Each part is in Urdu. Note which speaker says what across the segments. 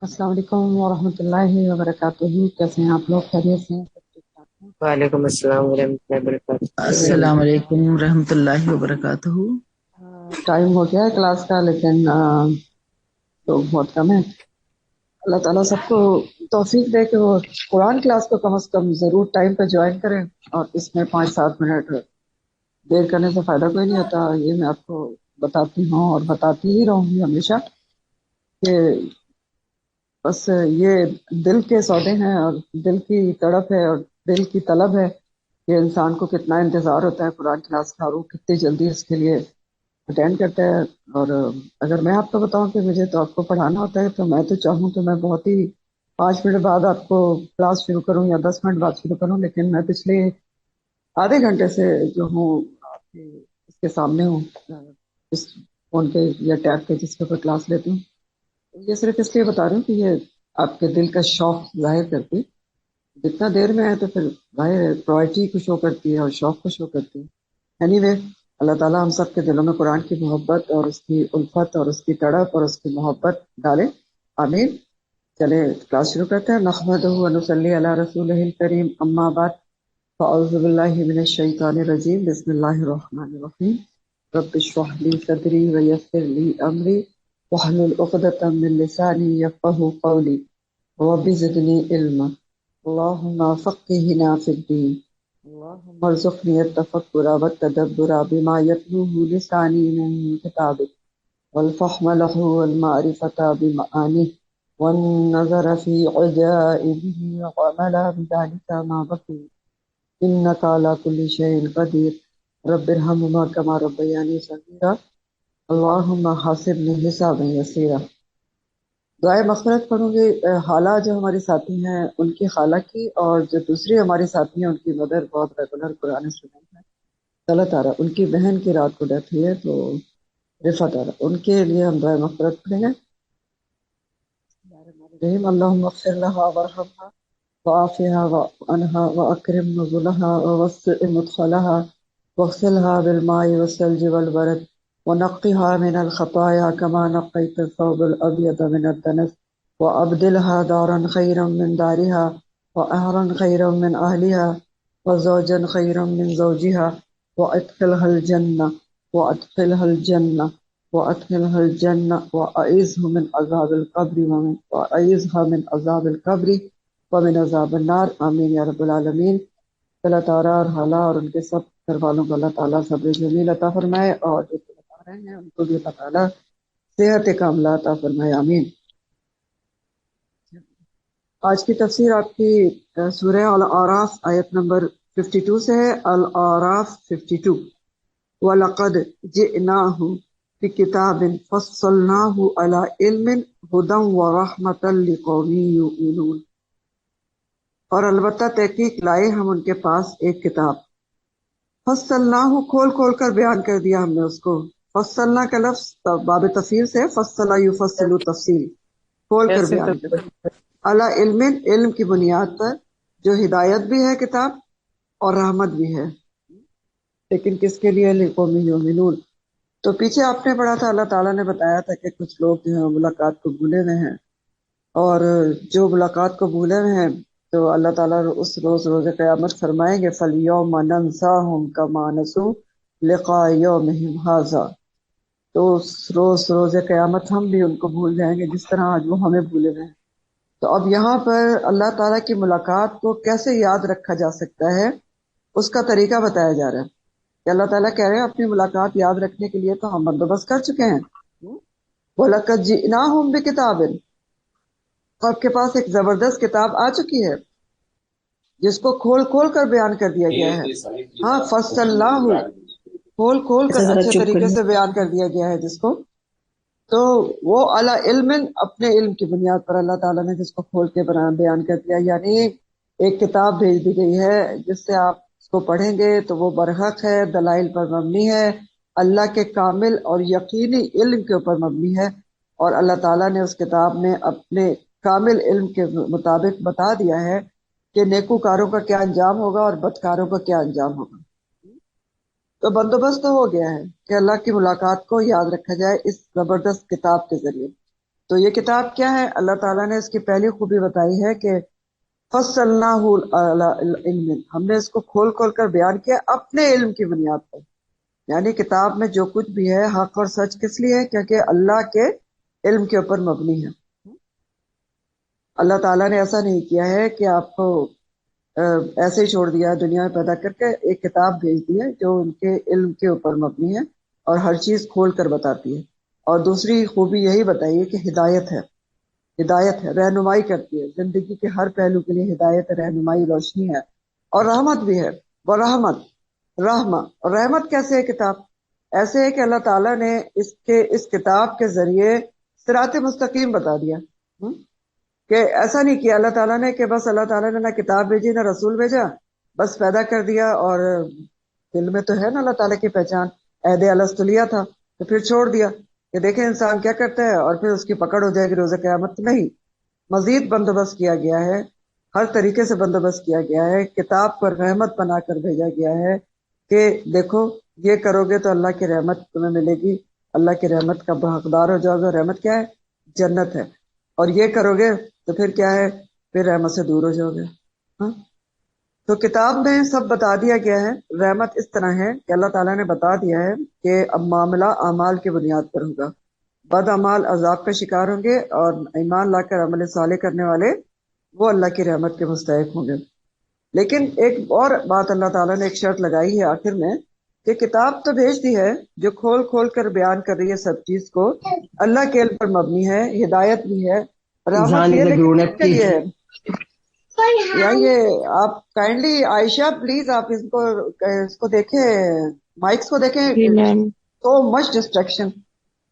Speaker 1: السلام علیکم ورحمۃ اللہ وبرکاتہ، کیسے ہیں آپ لوگ؟ خیریت سے ہیں؟ سب ٹھیک ٹھاک ہیں؟
Speaker 2: وعلیکم السلام ورحمۃ اللہ وبرکاتہ۔
Speaker 3: السلام علیکم ورحمۃ اللہ وبرکاتہ۔
Speaker 1: ٹائم ہو گیا ہے کلاس کا، لیکن لوگ بہت کم ہیں۔ اللہ تعالیٰ سب کو توفیق دے کہ وہ قرآن کلاس کو کم از کم ضرور ٹائم پہ جوائن کریں، اور اس میں 5-7 منٹ دیر کرنے سے فائدہ کوئی نہیں ہوتا۔ یہ میں آپ کو بتاتی ہوں اور بتاتی ہی رہوں گی ہمیشہ کہ بس یہ دل کے سودے ہیں، اور دل کی تڑپ ہے، اور دل کی طلب ہے کہ انسان کو کتنا انتظار ہوتا ہے قرآن کلاس کا، اور وہ کتنی جلدی اس کے لیے اٹینڈ کرتا ہے۔ اور اگر میں آپ کو بتاؤں کہ مجھے تو آپ کو پڑھانا ہوتا ہے، تو میں تو چاہوں تو میں بہت ہی 5 منٹ بعد آپ کو کلاس شروع کروں یا 10 منٹ بعد شروع کروں، لیکن میں پچھلے آدھے گھنٹے سے جو ہوں آپ کے اس کے سامنے ہوں، اس فون پہ یا ٹیب پہ جس کے اوپر کلاس لیتی ہوں۔ یہ صرف اس لیے بتا رہی ہوں کہ یہ آپ کے دل کا شوق ظاہر کرتی، جتنا دیر میں ہے تو پھر ظاہر ہے پرائرٹی کو شو کرتی ہے اور شوق کو شو کرتی ہے۔ اینی وے، اللہ تعالیٰ ہم سب کے دلوں میں قرآن کی محبت اور اس کی الفت اور اس کی تڑپ اور اس کی محبت ڈالے، آمین۔ چلے کلاس شروع کرتے ہیں۔ نحمدہ و نصلی علی رسولہ الکریم، اما بعد، فاعوذ باللہ من الشیطان الرجیم، بسم اللہ الرحمن الرحیم۔ رب اشرح لی صدری ویسر لی امری واحلل عقدۃ من لسانی یفقہوا قولی رب زدنی علما اللہم فقہنا فی الدین اللہم ارزقنی التفکر والتدبر بما یتلوہ لسانی من کتابک والفہم لہ والمعرفۃ بمعانہ والنظر فی عجائبہ وعمل بذلک ما بقی انک علی کل شیء قدیر رب ارحمہما کما ربیانی صغیرا اللہم حاسبنی حسابا یسیرا۔ دعائے مغفرت پڑھوں گی خالہ جو ہماری ساتھی ہیں ان کی خالہ کی، اور جو دوسری ہماری ساتھی ہیں ان کی مدر بہت ریگولر قرآن اسٹوڈنٹ ہے، غلط آ رہا، ان کی بہن کی رات کو ڈیتھ ہوئی ہے، تو رفعت آ رہا، ان کے لیے ہم دعائے مغفرت پڑھیں گے۔ رحیم اللہم اغفر لہا وارحمہا وعافها وعنها واکرم نزلها ووسع مدخلها واغسلها بالماء والثلج والبرد ونقها من الخطايا كما نقيت الثوب الابيض من الدنس وابدلها دارا خيرا من دارها واهلا خيرا من اهلها وزوجا خيرا من زوجها وادخلها الجنة وادخلها الجنة وأدخلها الجنة وأعيذها من عذاب القبر ومن عذاب النار، آمین یا رب العالمین۔ اللہ تعالیٰ اور حالہ اور ان کے سب گھر والوں کو اللہ تعالیٰ صبر جمیل عطا فرمائے، اور جو بتا رہے ہیں ان کو بھی اللہ تعالیٰ صحت کاملہ عطا فرمائے، آمین۔ آج کی تفسیر آپ کی سورہ الاعراف آیت نمبر 52 سے ہے، الاعراف 52۔ وَلَقَدْ جِئْنَاهُمْ بِكِتَابٍ فَصَّلْنَاهُ عَلَىٰ عِلْمٍ هُدًى وَرَحْمَةً لِقَوْمٍ يُؤْمِنُونَ، اور البتہ تحقیق لائے ہم ان کے پاس ایک کتاب، فصلناہ کھول کھول کر بیان کر دیا ہم نے اس کو۔ فصلنا کا لفظ باب تفصیل سے فصل یفصل تفصیل، کھول کر
Speaker 2: کیسے
Speaker 1: بیان کر
Speaker 2: تب؟
Speaker 1: دیا، علی علم، علم کی بنیاد پر، جو ہدایت بھی ہے کتاب اور رحمت بھی ہے، لیکن کس کے لیے؟ لقوم یؤمنون۔ تو پیچھے آپ نے پڑھا تھا، اللہ تعالیٰ نے بتایا تھا کہ کچھ لوگ جو ہیں ملاقات کو بھولے ہوئے ہیں، اور جو ملاقات کو بھولے ہوئے ہیں تو اللہ تعالیٰ اس روز قیامت فرمائیں گے فَالْيَوْمَ نَنْسَاهُمْ كَمَا نَسُوا لِقَاءَ يَوْمِهِمْ هَٰذَا، تو اس روز قیامت ہم بھی ان کو بھول جائیں گے جس طرح آج وہ ہمیں بھولے ہوئے ہیں۔ تو اب یہاں پر اللہ تعالیٰ کی ملاقات کو کیسے یاد رکھا جا سکتا ہے، اس کا طریقہ بتایا جا رہا ہے کہ اللہ تعالیٰ کہہ رہے ہیں اپنی ملاقات یاد رکھنے کے لیے تو ہم بندوبست کر چکے ہیں۔ وَلَقَدْ جِئْنَاهُمْ بِكِتَابٍ، آپ کے پاس ایک زبردست کتاب آ چکی ہے جس کو کھول کھول کر بیان کر دیا گیا ہے۔ ہاں، فصلناہ، کھول کھول
Speaker 3: اچھا
Speaker 1: کر
Speaker 3: ذرا
Speaker 1: اچھے
Speaker 3: چپ
Speaker 1: طریقے
Speaker 3: کریں۔
Speaker 1: سے بیان کر دیا گیا ہے جس کو، تو وہ اعلیٰ علم، اپنے علم کی بنیاد پر اللہ تعالیٰ نے جس کو کھول کے بیان کر دیا، یعنی ایک کتاب بھیج دی گئی ہے جس سے آپ اس کو پڑھیں گے تو وہ برحق ہے، دلائل پر مبنی ہے، اللہ کے کامل اور یقینی علم کے اوپر مبنی ہے، اور اللہ تعالیٰ نے اس کتاب میں اپنے کامل علم کے مطابق بتا دیا ہے کہ نیکوکاروں کا کیا انجام ہوگا اور بدکاروں کا کیا انجام ہوگا۔ تو بندوبست تو ہو گیا ہے کہ اللہ کی ملاقات کو یاد رکھا جائے اس زبردست کتاب کے ذریعے۔ تو یہ کتاب کیا ہے؟ اللہ تعالیٰ نے اس کی پہلی خوبی بتائی ہے کہ فصلناہ علی علم، ہم نے اس کو کھول کھول کر بیان کیا اپنے علم کی بنیاد پر. یعنی کتاب میں جو کچھ بھی ہے حق اور سچ کس لیے ہے؟ کیونکہ اللہ کے علم کے اوپر مبنی ہے. اللہ تعالیٰ نے ایسا نہیں کیا ہے کہ آپ کو ایسے ہی چھوڑ دیا دنیا میں پیدا کر کے. ایک کتاب بھیج دی ہے جو ان کے علم کے اوپر مبنی ہے اور ہر چیز کھول کر بتاتی ہے. اور دوسری خوبی یہی بتائیے کہ ہدایت ہے. ہدایت ہے، رہنمائی کرتی ہے. زندگی کے ہر پہلو کے لیے ہدایت، رہنمائی، روشنی ہے. اور رحمت بھی ہے. وہ رحمت کیسے ہے کتاب؟ ایسے ہے کہ اللہ تعالیٰ نے اس کتاب کے ذریعے صراط مستقیم بتا دیا. کہ ایسا نہیں کیا اللہ تعالیٰ نے کہ بس اللہ تعالیٰ نے نہ کتاب بھیجی نہ رسول بھیجا، بس پیدا کر دیا. اور دل میں تو ہے نا اللہ تعالیٰ کی پہچان، عہد الست لیا تھا تو پھر چھوڑ دیا کہ دیکھیں انسان کیا کرتا ہے اور پھر اس کی پکڑ ہو جائے گی روز قیامت. نہیں، مزید بندوبست کیا گیا ہے، ہر طریقے سے بندوبست کیا گیا ہے. کتاب پر رحمت بنا کر بھیجا گیا ہے کہ دیکھو یہ کرو گے تو اللہ کی رحمت تمہیں ملے گی، اللہ کی رحمت کا حقدار ہو جاؤ گے. رحمت کیا ہے؟ جنت ہے. اور یہ کرو گے تو پھر کیا ہے؟ پھر رحمت سے دور ہو جاؤ گے. ہاں، تو کتاب میں سب بتا دیا گیا ہے. رحمت اس طرح ہے کہ اللہ تعالیٰ نے بتا دیا ہے کہ اب معاملہ اعمال کی بنیاد پر ہوگا. بد اعمال عذاب کا شکار ہوں گے اور ایمان لا کر عمل صالح کرنے والے وہ اللہ کی رحمت کے مستحق ہوں گے. لیکن ایک اور بات اللہ تعالیٰ نے ایک شرط لگائی ہے آخر میں کہ کتاب تو بھیج دی ہے جو کھول کھول کر بیان کر رہی ہے سب چیز کو، اللہ کے علم پر مبنی ہے، ہدایت بھی ہے، رحمت بھی ہے. لیکن کس کے لیے ہے؟ یا یہ آپ کائنڈلی عائشہ پلیز آپ اس کو دیکھیں، مائکس کو دیکھیں.
Speaker 2: جی میم.
Speaker 1: تو مچ ڈسٹریکشن.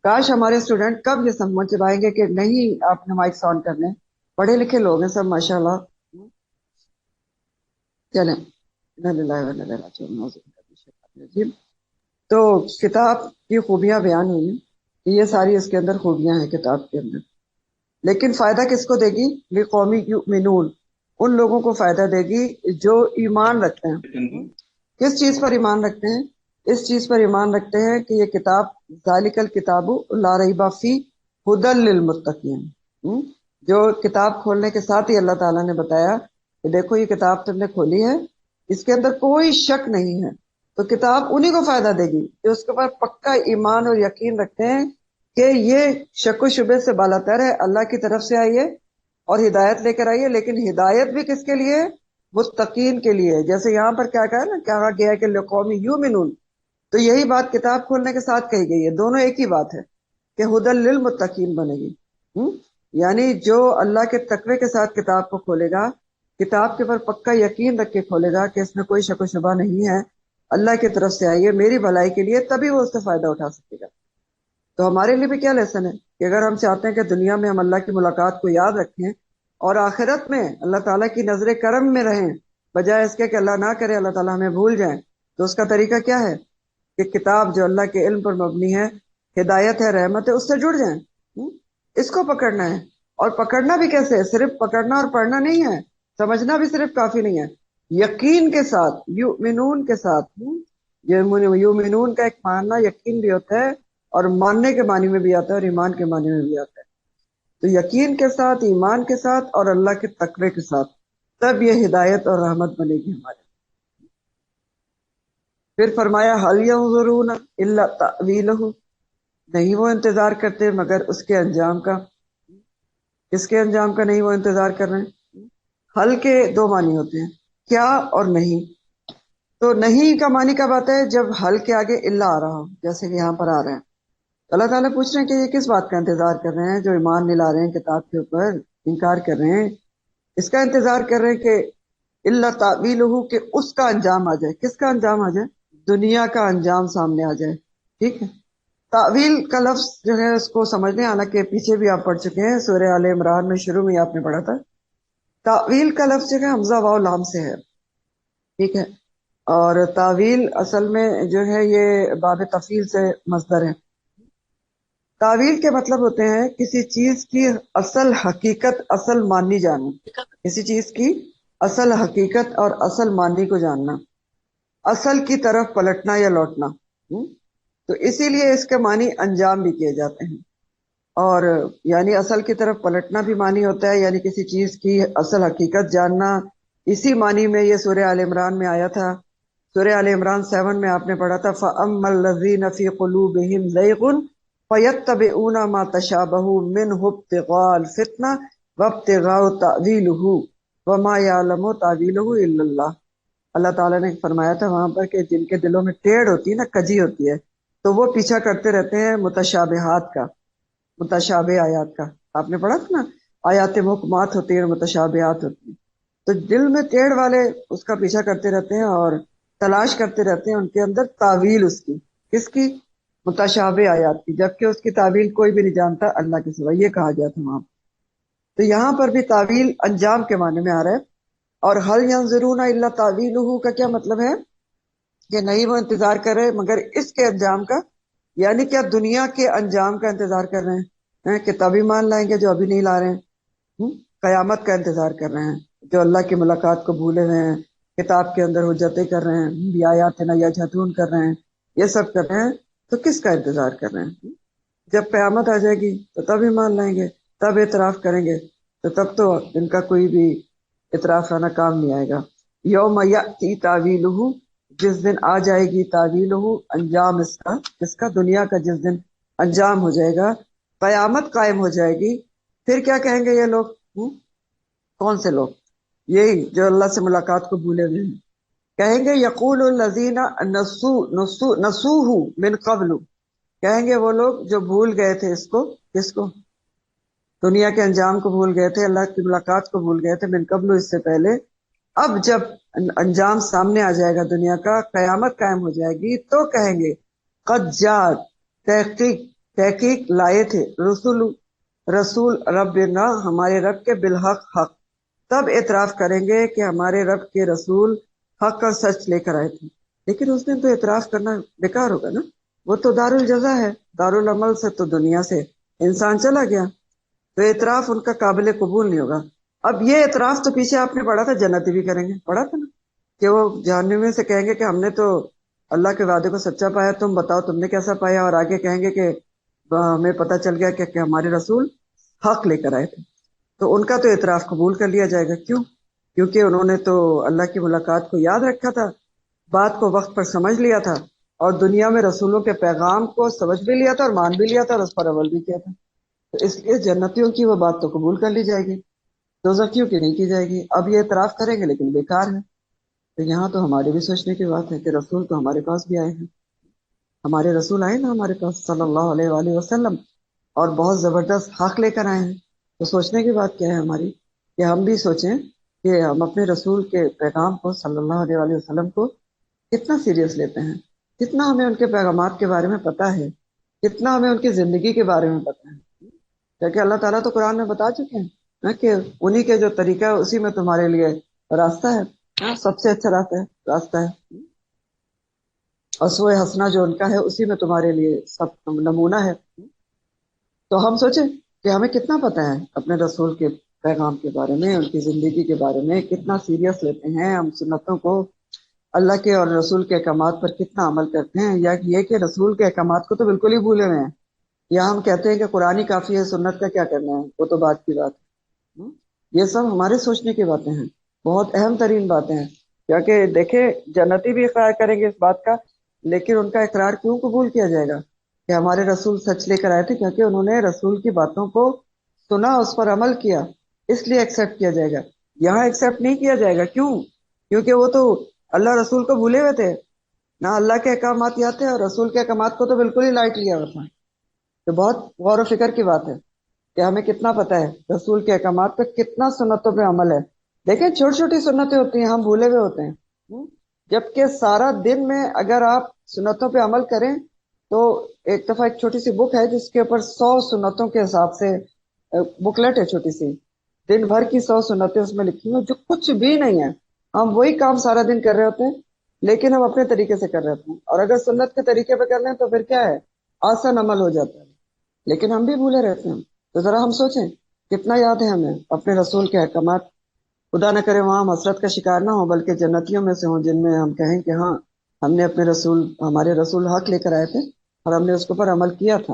Speaker 1: کاش ہمارے اسٹوڈنٹ کب یہ سمجھ پائیں گے کہ نہیں آپ نے مائکس آن کرنے. پڑھے لکھے لوگ ہیں سب ماشاءاللہ. چلیں تو کتاب کی خوبیاں بیان ہوئی، یہ ساری اس کے اندر خوبیاں ہیں کتاب کے اندر. لیکن فائدہ کس کو دے گی؟ لقومی یؤمنون، ان لوگوں کو فائدہ دے گی جو ایمان رکھتے ہیں. کس چیز پر ایمان رکھتے ہیں؟ اس چیز پر ایمان رکھتے ہیں کہ یہ کتاب ذالک الکتاب لا ریب فیہ ھدی للمتقین. جو کتاب کھولنے کے ساتھ ہی اللہ تعالیٰ نے بتایا کہ دیکھو یہ کتاب تم نے کھولی ہے، اس کے اندر کوئی شک نہیں ہے. تو کتاب انہی کو فائدہ دے گی جو اس کے اوپر پکا ایمان اور یقین رکھتے ہیں کہ یہ شک و شبے سے بالاتر ہے، اللہ کی طرف سے آئی ہے اور ہدایت لے کر آئی ہے. لیکن ہدایت بھی کس کے لیے؟ متقین کے لیے. جیسے یہاں پر کیا کہا نا، کہا گیا ہے کہ لقوم یؤمنون، تو یہی بات کتاب کھولنے کے ساتھ کہی گئی ہے. دونوں ایک ہی بات ہے کہ ھدی للمتقین بنے گی. یعنی جو اللہ کے تقوی کے ساتھ کتاب کو کھولے گا، کتاب کے اوپر پکا یقین رکھ کے کھولے گا کہ اس میں کوئی شک و شبہ نہیں ہے، اللہ کی طرف سے آئی ہے میری بھلائی کے لیے، تبھی وہ اس سے فائدہ اٹھا سکے گا. تو ہمارے لیے بھی کیا لیسن ہے کہ اگر ہم چاہتے ہیں کہ دنیا میں ہم اللہ کی ملاقات کو یاد رکھیں اور آخرت میں اللہ تعالیٰ کی نظر کرم میں رہیں، بجائے اس کے کہ اللہ نہ کرے اللہ تعالیٰ ہمیں بھول جائیں، تو اس کا طریقہ کیا ہے کہ کتاب جو اللہ کے علم پر مبنی ہے، ہدایت ہے، رحمت ہے، اس سے جڑ جائیں. اس کو پکڑنا ہے. اور پکڑنا بھی کیسے؟ صرف پکڑنا اور پڑھنا نہیں ہے، سمجھنا بھی صرف کافی نہیں ہے، یقین کے ساتھ، یؤمنون کے ساتھ. یؤمنون کا ایک معنی یقین بھی ہوتا ہے اور ماننے کے معنی میں بھی آتا ہے اور ایمان کے معنی میں بھی آتا ہے. تو یقین کے ساتھ، ایمان کے ساتھ اور اللہ کے تقوی کے ساتھ، تب یہ ہدایت اور رحمت بنے گی ہمارے. پھر فرمایا هل ينظرون الا تأویلہ، نہیں وہ انتظار کرتے مگر اس کے انجام کا. کس کے انجام کا نہیں وہ انتظار کر رہے ہیں؟ حل کے دو معنی ہوتے ہیں، کیا اور نہیں. تو نہیں کا معنی کب آتا ہے؟ جب حل کے آگے الا آ رہا ہو، جیسے کہ یہاں پر آ رہے ہیں. اللہ تعالیٰ پوچھ رہے ہیں کہ یہ کس بات کا انتظار کر رہے ہیں؟ جو ایمان نہیں لا رہے ہیں کتاب کے اوپر، انکار کر رہے ہیں، اس کا انتظار کر رہے ہیں کہ الا تأویلہ، کہ اس کا انجام آ جائے. کس کا انجام آ جائے؟ دنیا کا انجام سامنے آ جائے. ٹھیک ہے. تعویل کا لفظ جو ہے اس کو سمجھ لیں، حالانکہ پیچھے بھی آپ پڑھ چکے ہیں سورہ آل عمران میں، شروع میں آپ نے پڑھا تھا. تعویل کا لفظ جو ہے حمزہ واو لام سے ہے. ٹھیک ہے. اور تعویل اصل میں جو ہے یہ باب تفعیل سے مصدر ہے. تعویل کے مطلب ہوتے ہیں کسی چیز کی اصل حقیقت، اصل معنی جاننا. کسی چیز کی اصل حقیقت اور اصل معنی کو جاننا، اصل کی طرف پلٹنا یا لوٹنا. تو اسی لیے اس کے معنی انجام بھی کیے جاتے ہیں. اور یعنی اصل کی طرف پلٹنا بھی معنی ہوتا ہے، یعنی کسی چیز کی اصل حقیقت جاننا۔ اسی معنی میں یہ سورہ آل عمران میں آیا تھا۔ سورہ آل عمران 7 میں آپ نے پڑھا تھا فَأَمَّا الَّذِينَ فِي قُلُوبِهِمْ زَيْغٌ فَيَتَّبِعُونَ مَا تَشَابَهَ مِنْهُ ابْتِغَاءَ الْفِتْنَةِ وَابْتِغَاءَ تَأْوِيلِهِ وَمَا يَعْلَمُ تَأْوِيلَهُ إِلَّا اللَّهُ۔ اللہ تعالیٰ نے فرمایا تھا وہاں پر کہ جن کے دلوں میں ٹیڑھ ہوتی ہے نا، کجی ہوتی ہے، تو وہ پیچھا کرتے رہتے ہیں متشابہات کا، متشابہ آیات کا۔ آپ نے پڑھا تھا نا، آیات محکمات ہوتی ہیں اور متشابہات ہوتی ہیں، تو دل میں ٹیڑھ والے اس کا پیچھا کرتے رہتے ہیں اور تلاش کرتے رہتے ہیں ان کے اندر تعویل اس کی، کس کی؟ متشابہ آیات کی، جبکہ اس کی تعویل کوئی بھی نہیں جانتا اللہ کے سوا، یہ کہا گیا تھا وہاں۔ تو یہاں پر بھی تعویل انجام کے معنی میں آ رہا ہے۔ اور حل ینظرون الا تعویلہ کا کیا مطلب ہے؟ کہ نہیں وہ انتظار کر رہے مگر اس کے انجام کا، یعنی کیا دنیا کے انجام کا انتظار کر رہے ہیں کہ تبھی مان لائیں گے جو ابھی نہیں لا رہے ہیں، قیامت کا انتظار کر رہے ہیں، جو اللہ کی ملاقات کو بھولے ہوئے ہیں، کتاب کے اندر حجتیں کر رہے ہیں، بیایاتنا یجحدون کر رہے ہیں، یہ سب کر رہے ہیں، تو کس کا انتظار کر رہے ہیں؟ جب قیامت آ جائے گی تو تب ہی مان لائیں گے، تب اعتراف کریں گے، تو تب تو ان کا کوئی بھی اعتراف آنا کام نہیں آئے گا۔ یوم یأتی تعویلہ، جس دن آ جائے گی تعویلہ، انجام اس کا، اس کا دنیا کا جس دن انجام ہو جائے گا، قیامت قائم ہو جائے گی، پھر کیا کہیں گے یہ لوگ؟ کون سے لوگ؟ یہی جو اللہ سے ملاقات کو بھولے ہوئے ہیں، کہیں گے یقول الذین نسوہ من قبل، کہیں گے وہ لوگ جو بھول گئے تھے اس کو، کس کو؟ دنیا کے انجام کو بھول گئے تھے، اللہ کی ملاقات کو بھول گئے تھے، من قبل، اس سے پہلے۔ اب جب انجام سامنے آ جائے گا دنیا کا، قیامت قائم ہو جائے گی، تو کہیں گے قد جاءت، تحقیق تحقیق لائے تھے، رسول ربنا، ہمارے رب کے، بالحق، حق۔ تب اعتراف کریں گے کہ ہمارے رب کے رسول حق اور سچ لے کر آئے تھے۔ لیکن اس دن تو اعتراف کرنا بیکار ہوگا نا، وہ تو دار الجزا ہے، دار العمل سے تو دنیا سے انسان چلا گیا، تو اعتراف ان کا قابل قبول نہیں ہوگا۔ اب یہ اعتراف تو پیچھے آپ نے پڑھا تھا جنتی بھی کریں گے، پڑھا تھا نا، کہ وہ جہنمی سے کہیں گے کہ ہم نے تو اللہ کے وعدے کو سچا پایا، تم بتاؤ تم نے کیسا پایا، اور آگے کہیں گے کہ ہمیں پتہ چل گیا کہ ہمارے رسول حق لے کر آئے تھے، تو ان کا تو اعتراف قبول کر لیا جائے گا۔ کیوں؟ کیونکہ انہوں نے تو اللہ کی ملاقات کو یاد رکھا تھا، بات کو وقت پر سمجھ لیا تھا، اور دنیا میں رسولوں کے پیغام کو سمجھ بھی لیا تھا اور مان بھی لیا تھا اور اس پر عمل بھی کیا تھا، تو اس لیے جنتیوں کی وہ بات تو قبول کر لی جائے گی، دوزخیوں کی نہیں کی جائے گی۔ اب یہ اعتراف کریں گے لیکن بیکار ہے۔ تو یہاں تو ہمارے بھی سوچنے کی بات ہے کہ رسول تو ہمارے پاس بھی آئے ہیں، ہمارے رسول آئے نا ہمارے پاس صلی اللہ علیہ وآلہ وسلم، اور بہت زبردست حق لے کر آئے ہیں۔ تو سوچنے کی بات کیا ہے ہماری، کہ ہم بھی سوچیں کہ ہم اپنے رسول کے پیغام کو صلی اللہ علیہ وآلہ وسلم کو کتنا سیریس لیتے ہیں، کتنا ہمیں ان کے پیغامات کے بارے میں پتہ ہے، کتنا ہمیں ان کی زندگی کے بارے میں پتہ ہے، کیونکہ اللہ تعالیٰ تو قرآن میں بتا چکے ہیں کہ انہی کے جو طریقہ ہے اسی میں تمہارے لیے راستہ ہے، سب سے اچھا راستہ ہے، اسوہ حسنہ جو ان کا ہے اسی میں تمہارے لیے سب نمونہ ہے۔ تو ہم سوچیں کہ ہمیں کتنا پتہ ہے اپنے رسول کے پیغام کے بارے میں، ان کی زندگی کے بارے میں، کتنا سیریس لیتے ہیں ہم سنتوں کو، اللہ کے اور رسول کے احکامات پر کتنا عمل کرتے ہیں، یا یہ کہ رسول کے احکامات کو تو بالکل ہی بھولے ہوئے ہیں، یا ہم کہتے ہیں کہ قرآن ہی کافی ہے، سنت کا کیا کرنا ہے، وہ تو بات کی بات ہے۔ یہ سب ہمارے سوچنے کی باتیں ہیں، بہت اہم ترین باتیں ہیں، کیونکہ دیکھیں جنتی بھی اقرار کریں گے اس بات کا، لیکن ان کا اقرار کیوں قبول کیا جائے گا کہ ہمارے رسول سچ لے کر آئے تھے؟ کیونکہ انہوں نے رسول کی باتوں کو سنا، اس پر عمل کیا، اس لیے ایکسیپٹ کیا جائے گا۔ یہاں ایکسیپٹ نہیں کیا جائے گا، کیوں؟ کیونکہ وہ تو اللہ رسول کو بھولے ہوئے تھے، نہ اللہ کے احکامات یاد تھے، اور رسول کے احکامات کو تو بالکل ہی لائٹ لیا ہوا تھا۔ تو بہت غور و فکر کی بات ہے کہ ہمیں کتنا پتہ ہے رسول کے احکامات پہ، کتنا سنتوں پہ عمل ہے۔ دیکھیں چھوٹی چھوٹی سنتیں ہوتی ہیں، ہم بھولے ہوئے ہوتے ہیں، جبکہ سارا دن میں اگر آپ سنتوں پہ عمل کریں تو ایک دفعہ ایک چھوٹی سی بک ہے جس کے اوپر 100 سنتوں کے حساب سے بکلیٹ ہے، چھوٹی سی، دن بھر کی 100 سنتیں اس میں لکھی ہیں جو کچھ بھی نہیں ہے، ہم وہی کام سارا دن کر رہے ہوتے ہیں لیکن ہم اپنے طریقے سے کر رہے ہوتے ہیں، اور اگر سنت کے طریقے پہ کر رہے ہیں تو پھر کیا ہے، آسان عمل ہو جاتا ہے، لیکن ہم بھی بھولے رہتے ہیں۔ تو ذرا ہم سوچیں کتنا یاد ہے ہمیں اپنے رسول کے احکامات، خدا نہ کرے وہاں ہم حسرت کا شکار نہ ہوں بلکہ جنتیوں میں سے ہوں جن میں ہم کہیں کہ ہاں ہم نے اپنے رسول، ہمارے رسول حق لے کر آئے تھے اور ہم نے اس کے اوپر عمل کیا تھا۔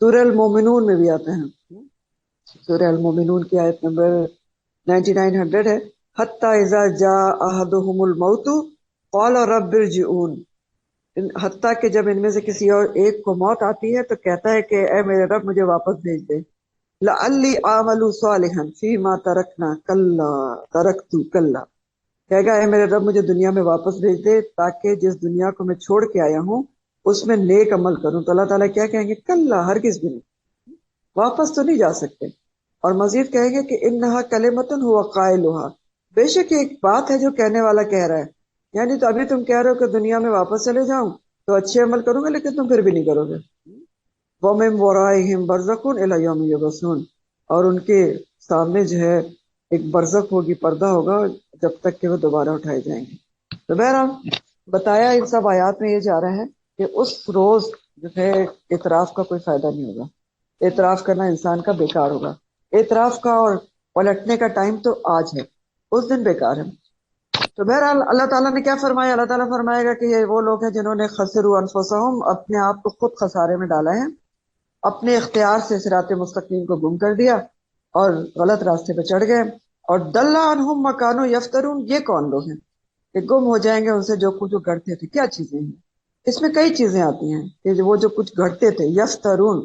Speaker 1: سورہ المومنون میں بھی آتے ہیں. سورہ المومنون کی آیت نمبر 9900 ہے. حتی اذا جاء احدهم الموت قال رب ارجعون. حتیٰ کہ جب ان میں سے کسی اور ایک کو موت آتی ہے تو کہتا ہے کہ اے میرے رب مجھے واپس بھیج دے. لعلی اعمل صالحا فیما ترکنا کلا ترکت کلا. کہے گا اے میرے رب مجھے دنیا میں واپس بھیج دے تاکہ جس دنیا کو میں چھوڑ کے آیا ہوں اس میں نیک عمل کروں. تو اللہ تعالیٰ کیا کہیں گے؟ کلا، ہرگز بھی نہیں، واپس تو نہیں جا سکتے. اور مزید کہیں گے کہ انہا کلمۃ ہوا قائلھا، بے شک یہ ایک بات ہے جو کہنے والا کہہ رہا ہے. یعنی تو ابھی تم کہہ رہے ہو کہ دنیا میں واپس چلے جاؤں تو اچھے عمل کروں گا، لیکن تم پھر بھی نہیں کرو گے. وَمِن وَرَائِهِمْ بَرْزَخٌ إِلَى يَوْمِ يُبْعَثُونَ. اور ان کے سامنے جو ہے ایک برزخ ہوگی، پردہ ہوگا جب تک کہ وہ دوبارہ اٹھائے جائیں گے. تو بہرحال بتایا ان سب آیات میں یہ جا رہا ہے کہ اس روز جو ہے اعتراف کا کوئی فائدہ نہیں ہوگا. اعتراف کرنا انسان کا بیکار ہوگا. اعتراف کا اور پلٹنے کا ٹائم تو آج ہے، اس دن بیکار ہے. تو بہرحال اللہ تعالیٰ نے کیا فرمایا؟ اللہ تعالیٰ فرمائے گا کہ یہ وہ لوگ ہیں جنہوں نے خسروا انفسہم، اپنے آپ کو خود خسارے میں ڈالا ہے، اپنے اختیار سے صراط مستقیم کو گم کر دیا اور غلط راستے پہ چڑھ گئے. اور دل عنہم ما کانوا یفترون. یہ کون لوگ ہیں کہ گم ہو جائیں گے ان سے جو کچھ وہ گھڑتے تھے؟ کیا چیزیں ہیں اس میں؟ کئی چیزیں آتی ہیں کہ وہ جو کچھ گھڑتے تھے، یفترون،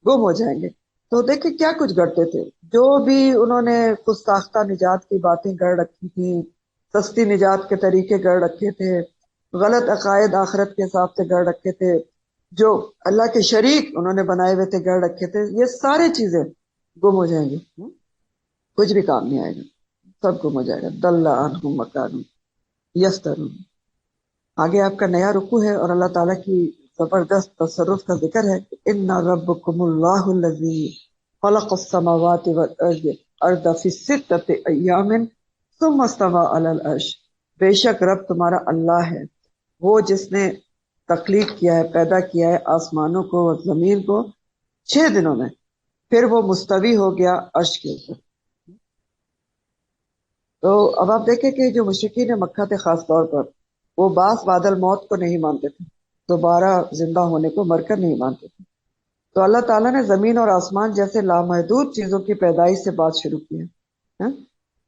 Speaker 1: گم ہو جائیں گے. تو دیکھیں کیا کچھ گھڑتے تھے. جو بھی انہوں نے خود ساختہ نجات کی باتیں گڑھ رکھی تھیں، سستی نجات کے طریقے گڑھ رکھے تھے، غلط عقائد آخرت کے حساب سے گڑھ رکھے تھے، جو اللہ کے شریک انہوں نے بنائے ہوئے تھے گڑھ رکھے تھے، یہ ساری چیزیں گم ہو جائیں گی. کچھ بھی کام نہیں آئے گا، سب گم ہو جائے گا. دل عنہم ما کانوا یفترون. آگے آپ کا نیا رکوع ہے اور اللہ تعالیٰ کی زبردست تصرف کا ذکر ہے. ان ربکم اللہ الذی خلق السماوات والارض فی ستۃ ایام ثم استوى علی العرش. بے شک رب تمہارا اللہ ہے، وہ جس نے تخلیق کیا ہے، پیدا کیا ہے آسمانوں کو اور زمین کو 6 دنوں میں، پھر وہ مستوی ہو گیا عرش کے اوپر. تو اب آپ دیکھیں کہ جو مشرکین مکہ تھے خاص طور پر، وہ بعث بعد الموت کو نہیں مانتے تھے، دوبارہ زندہ ہونے کو، مر کر نہیں مانتے تھے. تو اللہ تعالیٰ نے زمین اور آسمان جیسے لامحدود چیزوں کی پیدائش سے بات شروع کی ہے.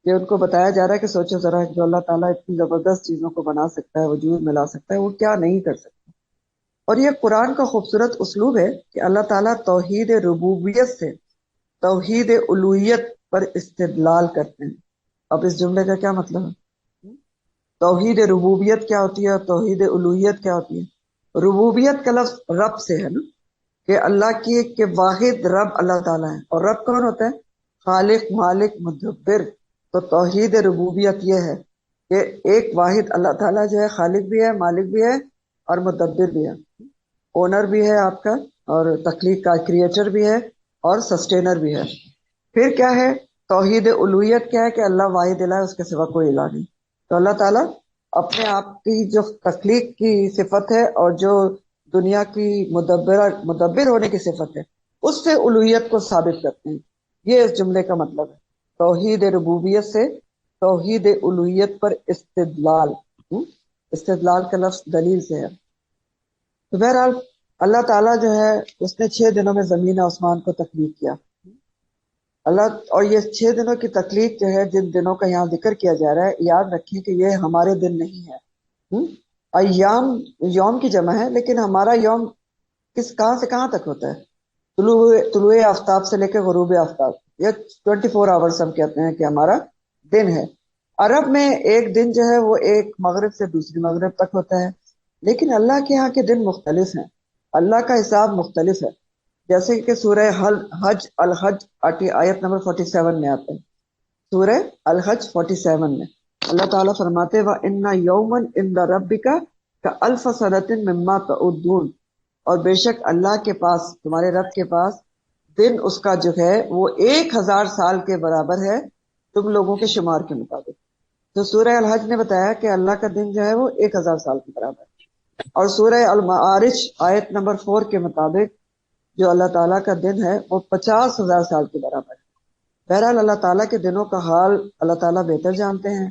Speaker 1: کہ ان کو بتایا جا رہا ہے کہ سوچو ذرا، جو اللہ تعالیٰ اتنی زبردست چیزوں کو بنا سکتا ہے، وجود میں لا سکتا ہے، وہ کیا نہیں کر سکتا. اور یہ قرآن کا خوبصورت اسلوب ہے کہ اللہ تعالیٰ توحید ربوبیت سے توحید الوہیت پر استدلال کرتے ہیں. اب اس جملے کا کیا مطلب ہے؟ توحید ربوبیت کیا ہوتی ہے اور توحید الوہیت کیا ہوتی ہے؟ ربوبیت کا لفظ رب سے ہے نا، کہ اللہ کی کہ واحد رب اللہ تعالیٰ ہے. اور رب کون ہوتا ہے؟ خالق، مالک، مدبر. تو توحید ربوبیت یہ ہے کہ ایک واحد اللہ تعالیٰ جو ہے خالق بھی ہے، مالک بھی ہے اور مدبر بھی ہے. اونر بھی ہے آپ کا، اور تخلیق کا کریٹر بھی ہے اور سسٹینر بھی ہے. پھر کیا ہے؟ توحید الوہیت کیا ہے؟ کہ اللہ واحد الہ ہے، اس کے سوا کوئی الہ نہیں. تو اللہ تعالیٰ اپنے آپ کی جو تخلیق کی صفت ہے اور جو دنیا کی مدبر ہونے کی صفت ہے، اس سے الوہیت کو ثابت کرتے ہیں. یہ اس جملے کا مطلب ہے، توحید ربوبیت سے توحید الوہیت پر استدلال. استدلال کا لفظ دلیل سے ہے. تو بہرحال اللہ تعالیٰ جو ہے اس نے 6 دنوں میں زمین آسمان کو تخلیق کیا. اللہ، اور یہ 6 دنوں کی تخلیق جو ہے، جن دنوں کا یہاں ذکر کیا جا رہا ہے، یاد رکھیں کہ یہ ہمارے دن نہیں ہے. ایام یوم کی جمع ہے، لیکن ہمارا یوم کہاں سے کہاں تک ہوتا ہے؟ طلوع آفتاب سے لے کے غروب آفتاب، یہ 24 آورس ہم کہتے ہیں کہ ہمارا دن ہے. عرب میں ایک دن جو ہے وہ ایک مغرب سے دوسری مغرب تک ہوتا ہے، لیکن اللہ کے ہاں کے دن مختلف ہیں، اللہ کا حساب مختلف ہے. جیسے کہ سورہ حج الحج آیت نمبر 47 میں آتا ہے. سورہ الحج 47 میں اللہ تعالیٰ فرماتے وَإِنَّ يَوْمًا عِنْدَ رَبِّكَ كَأَلْفَ سَنَةٍ مِّمَّا تَعُدُّونَ. اور بے شک اللہ کے پاس، تمہارے رب کے پاس، دن اس کا جو ہے وہ 1000 سال کے برابر ہے تم لوگوں کے شمار کے مطابق. تو سورہ الحج نے بتایا کہ اللہ کا دن جو ہے وہ 1000 سال کے برابر ہے. اور سورہ المعارج آیت نمبر 4 کے مطابق جو اللہ تعالیٰ کا دن ہے وہ 50,000 سال کے برابر ہے. بہرحال اللہ تعالیٰ کے دنوں کا حال اللہ تعالیٰ بہتر جانتے ہیں.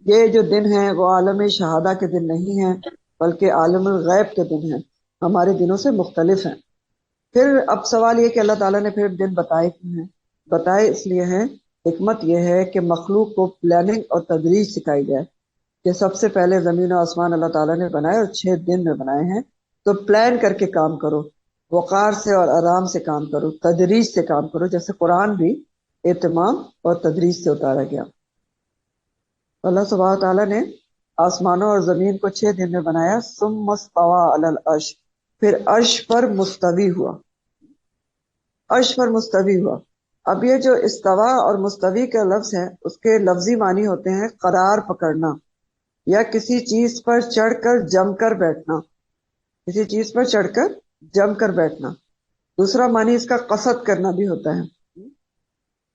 Speaker 1: یہ جو دن ہیں وہ عالم شہادہ کے دن نہیں ہیں، بلکہ عالم الغیب کے دن ہیں، ہمارے دنوں سے مختلف ہیں. پھر اب سوال یہ کہ اللہ تعالیٰ نے پھر دن بتائے کیوں ہیں؟ بتائے اس لیے ہیں، حکمت یہ ہے کہ مخلوق کو پلاننگ اور تدریج سکھائی جائے کہ سب سے پہلے زمین و آسمان اللہ تعالیٰ نے بنائے اور 6 دن میں بنائے ہیں، تو پلان کر کے کام کرو، وقار سے اور آرام سے کام کرو، تدریج سے کام کرو، جیسے قرآن بھی اہتمام اور تدریج سے اتارا گیا۔ اللہ سبحانہ تعالیٰ نے آسمانوں اور زمین کو 6 دن میں بنایا، ثم استویٰ علی العرش، پھر عرش پر مستوی ہوا، عرش پر مستوی ہوا۔ اب یہ جو استوا اور مستوی کا لفظ ہے، اس کے لفظی معنی ہوتے ہیں قرار پکڑنا یا کسی چیز پر چڑھ کر جم کر بیٹھنا، کسی چیز پر چڑھ کر جم کر بیٹھنا۔ دوسرا معنی اس کا قصد کرنا بھی ہوتا ہے۔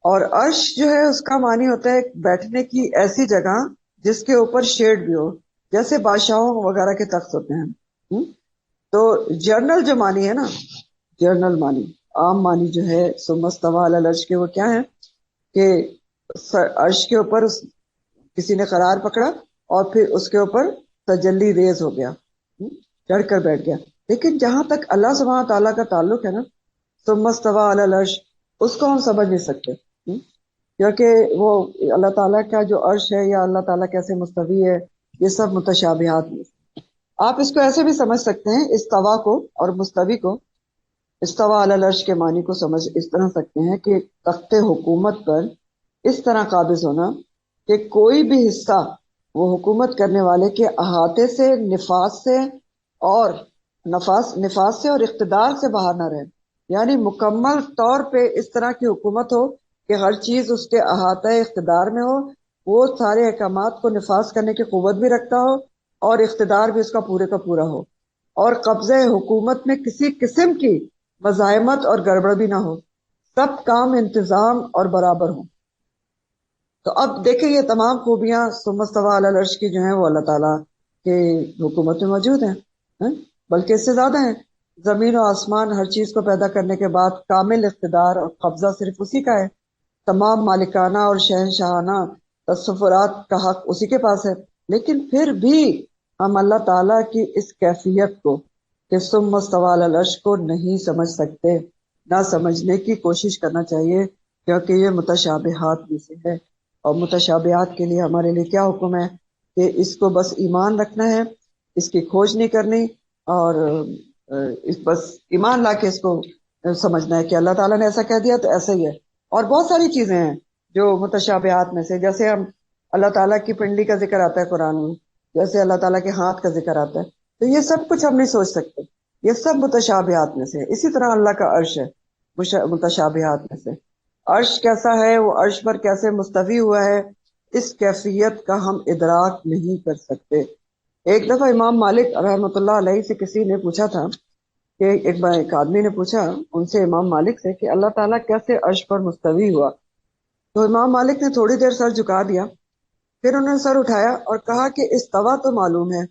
Speaker 1: اور عرش جو ہے اس کا معنی ہوتا ہے بیٹھنے کی ایسی جگہ جس کے اوپر شیڈ بھی ہو، جیسے بادشاہوں وغیرہ کے تخت ہوتے ہیں۔ تو جرنل جو معنی ہے نا، جرنل معنی، عام معنی جو ہے ثم استویٰ علی العرش کے، وہ کیا ہے کہ عرش کے اوپر کسی نے قرار پکڑا اور پھر اس کے اوپر تجلی ریز ہو گیا، چڑھ کر بیٹھ گیا۔ لیکن جہاں تک اللہ سبحانہ تعالیٰ کا تعلق ہے نا، ثم استویٰ علی العرش، اس کو ہم سمجھ نہیں سکتے، کیونکہ وہ اللہ تعالیٰ کا جو عرش ہے یا اللہ تعالیٰ کیسے مستوی ہے، یہ سب متشابہات میں۔ آپ اس کو ایسے بھی سمجھ سکتے ہیں، استوا کو اور مستوی کو، استوا علی العرش کے معنی کو سمجھ اس طرح سکتے ہیں کہ تخت حکومت پر اس طرح قابض ہونا کہ کوئی بھی حصہ وہ حکومت کرنے والے کے احاطے سے، نفاذ سے اور اقتدار سے باہر نہ رہے، یعنی مکمل طور پہ اس طرح کی حکومت ہو کہ ہر چیز اس کے احاطہ اقتدار میں ہو، وہ سارے احکامات کو نفاذ کرنے کی قوت بھی رکھتا ہو اور اقتدار بھی اس کا پورے کا پورا ہو، اور قبضہ حکومت میں کسی قسم کی مزاحمت اور گڑبڑ بھی نہ ہو، سب کام انتظام اور برابر ہوں۔ تو اب دیکھیں یہ تمام خوبیاں ثم استویٰ علی العرش کی جو ہیں وہ اللہ تعالیٰ کے حکومت میں موجود ہیں، بلکہ اس سے زیادہ ہیں۔ زمین و آسمان ہر چیز کو پیدا کرنے کے بعد کامل اقتدار اور قبضہ صرف اسی کا ہے، تمام مالکانہ اور شہنشاہانہ تصورات کا حق اسی کے پاس ہے۔ لیکن پھر بھی ہم اللہ تعالیٰ کی اس کیفیت کو کہ ثم استویٰ علی العرش کو نہیں سمجھ سکتے، نہ سمجھنے کی کوشش کرنا چاہیے، کیونکہ یہ متشابہات میں سے ہے۔ اور متشابہات کے لیے ہمارے لیے کیا حکم ہے کہ اس کو بس ایمان رکھنا ہے، اس کی کھوج نہیں کرنی، اور بس ایمان لا کے اس کو سمجھنا ہے کہ اللہ تعالیٰ نے ایسا کہہ دیا تو ایسا ہی ہے۔ اور بہت ساری چیزیں ہیں جو متشابہات میں سے، جیسے ہم اللہ تعالیٰ کی پنڈلی کا ذکر آتا ہے قرآن میں، جیسے اللہ تعالیٰ کے ہاتھ کا ذکر آتا ہے، تو یہ سب کچھ ہم نہیں سوچ سکتے، یہ سب متشابہات میں سے۔ اسی طرح اللہ کا عرش ہے متشابہات میں سے۔ عرش کیسا ہے، وہ عرش پر کیسے مستوی ہوا ہے، اس کیفیت کا ہم ادراک نہیں کر سکتے۔ ایک دفعہ امام مالک رحمۃ اللہ علیہ سے کسی نے پوچھا تھا کہ ایک آدمی نے پوچھا ان سے امام مالک سے کہ اللہ تعالیٰ کیسے عرش پر مستوی ہوا؟ تو امام مالک نے تھوڑی دیر سر جھکا دیا، پھر انہوں نے سر اٹھایا اور کہا کہ استوا تو معلوم ہے،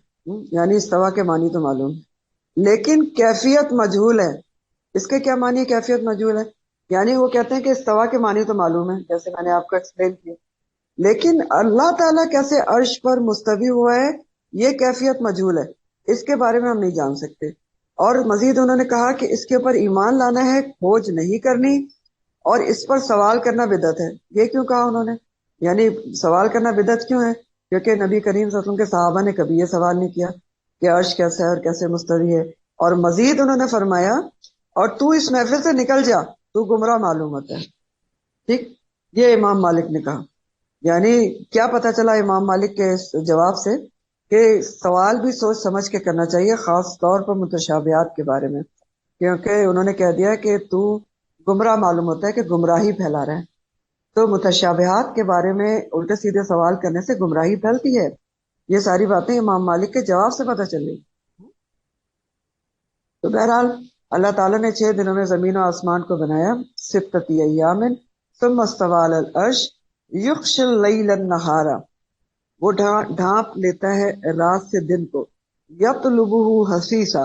Speaker 1: یعنی استوا کے معنی تو معلوم ہے، لیکن کیفیت مجہول ہے۔ اس کے کیا معنی ہے کیفیت مجہول ہے؟ یعنی وہ کہتے ہیں کہ استوا کے معنی تو معلوم ہے، جیسے میں نے آپ کو ایکسپلین کیا، لیکن اللہ تعالیٰ کیسے عرش پر مستوی ہوا ہے یہ کیفیت مجہول ہے، اس کے بارے میں ہم نہیں جان سکتے۔ اور مزید انہوں نے کہا کہ اس کے اوپر ایمان لانا ہے، کھوج نہیں کرنی، اور اس پر سوال کرنا بدعت ہے۔ یہ کیوں کہا انہوں نے؟ یعنی سوال کرنا بدعت کیوں ہے؟ کیونکہ نبی کریم صلی اللہ علیہ وسلم کے صحابہ نے کبھی یہ سوال نہیں کیا کہ عرش کیسا ہے اور کیسے مستوی ہے۔ اور مزید انہوں نے فرمایا اور تو اس محفل سے نکل جا، تو گمراہ معلوم ہوتا ہے۔ ٹھیک، یہ امام مالک نے کہا۔ یعنی کیا پتہ چلا امام مالک کے اس جواب سے کہ سوال بھی سوچ سمجھ کے کرنا چاہیے، خاص طور پر متشابہات کے بارے میں، کیونکہ انہوں نے کہہ دیا کہ تو گمراہ معلوم ہوتا ہے، کہ گمراہی پھیلا رہا ہے۔ تو متشابہات کے بارے میں الٹے سیدھے سوال کرنے سے گمراہی پھیلتی ہے۔ یہ ساری باتیں امام مالک کے جواب سے پتہ چل گئی۔ تو بہرحال اللہ تعالیٰ نے 6 دنوں میں زمین و آسمان کو بنایا، ستۃ ایام ثم استویٰ علی العرش یغشی اللیل النہار، وہ ڈھانپ لیتا ہے رات سے دن کو، یطلبہ حثیثا،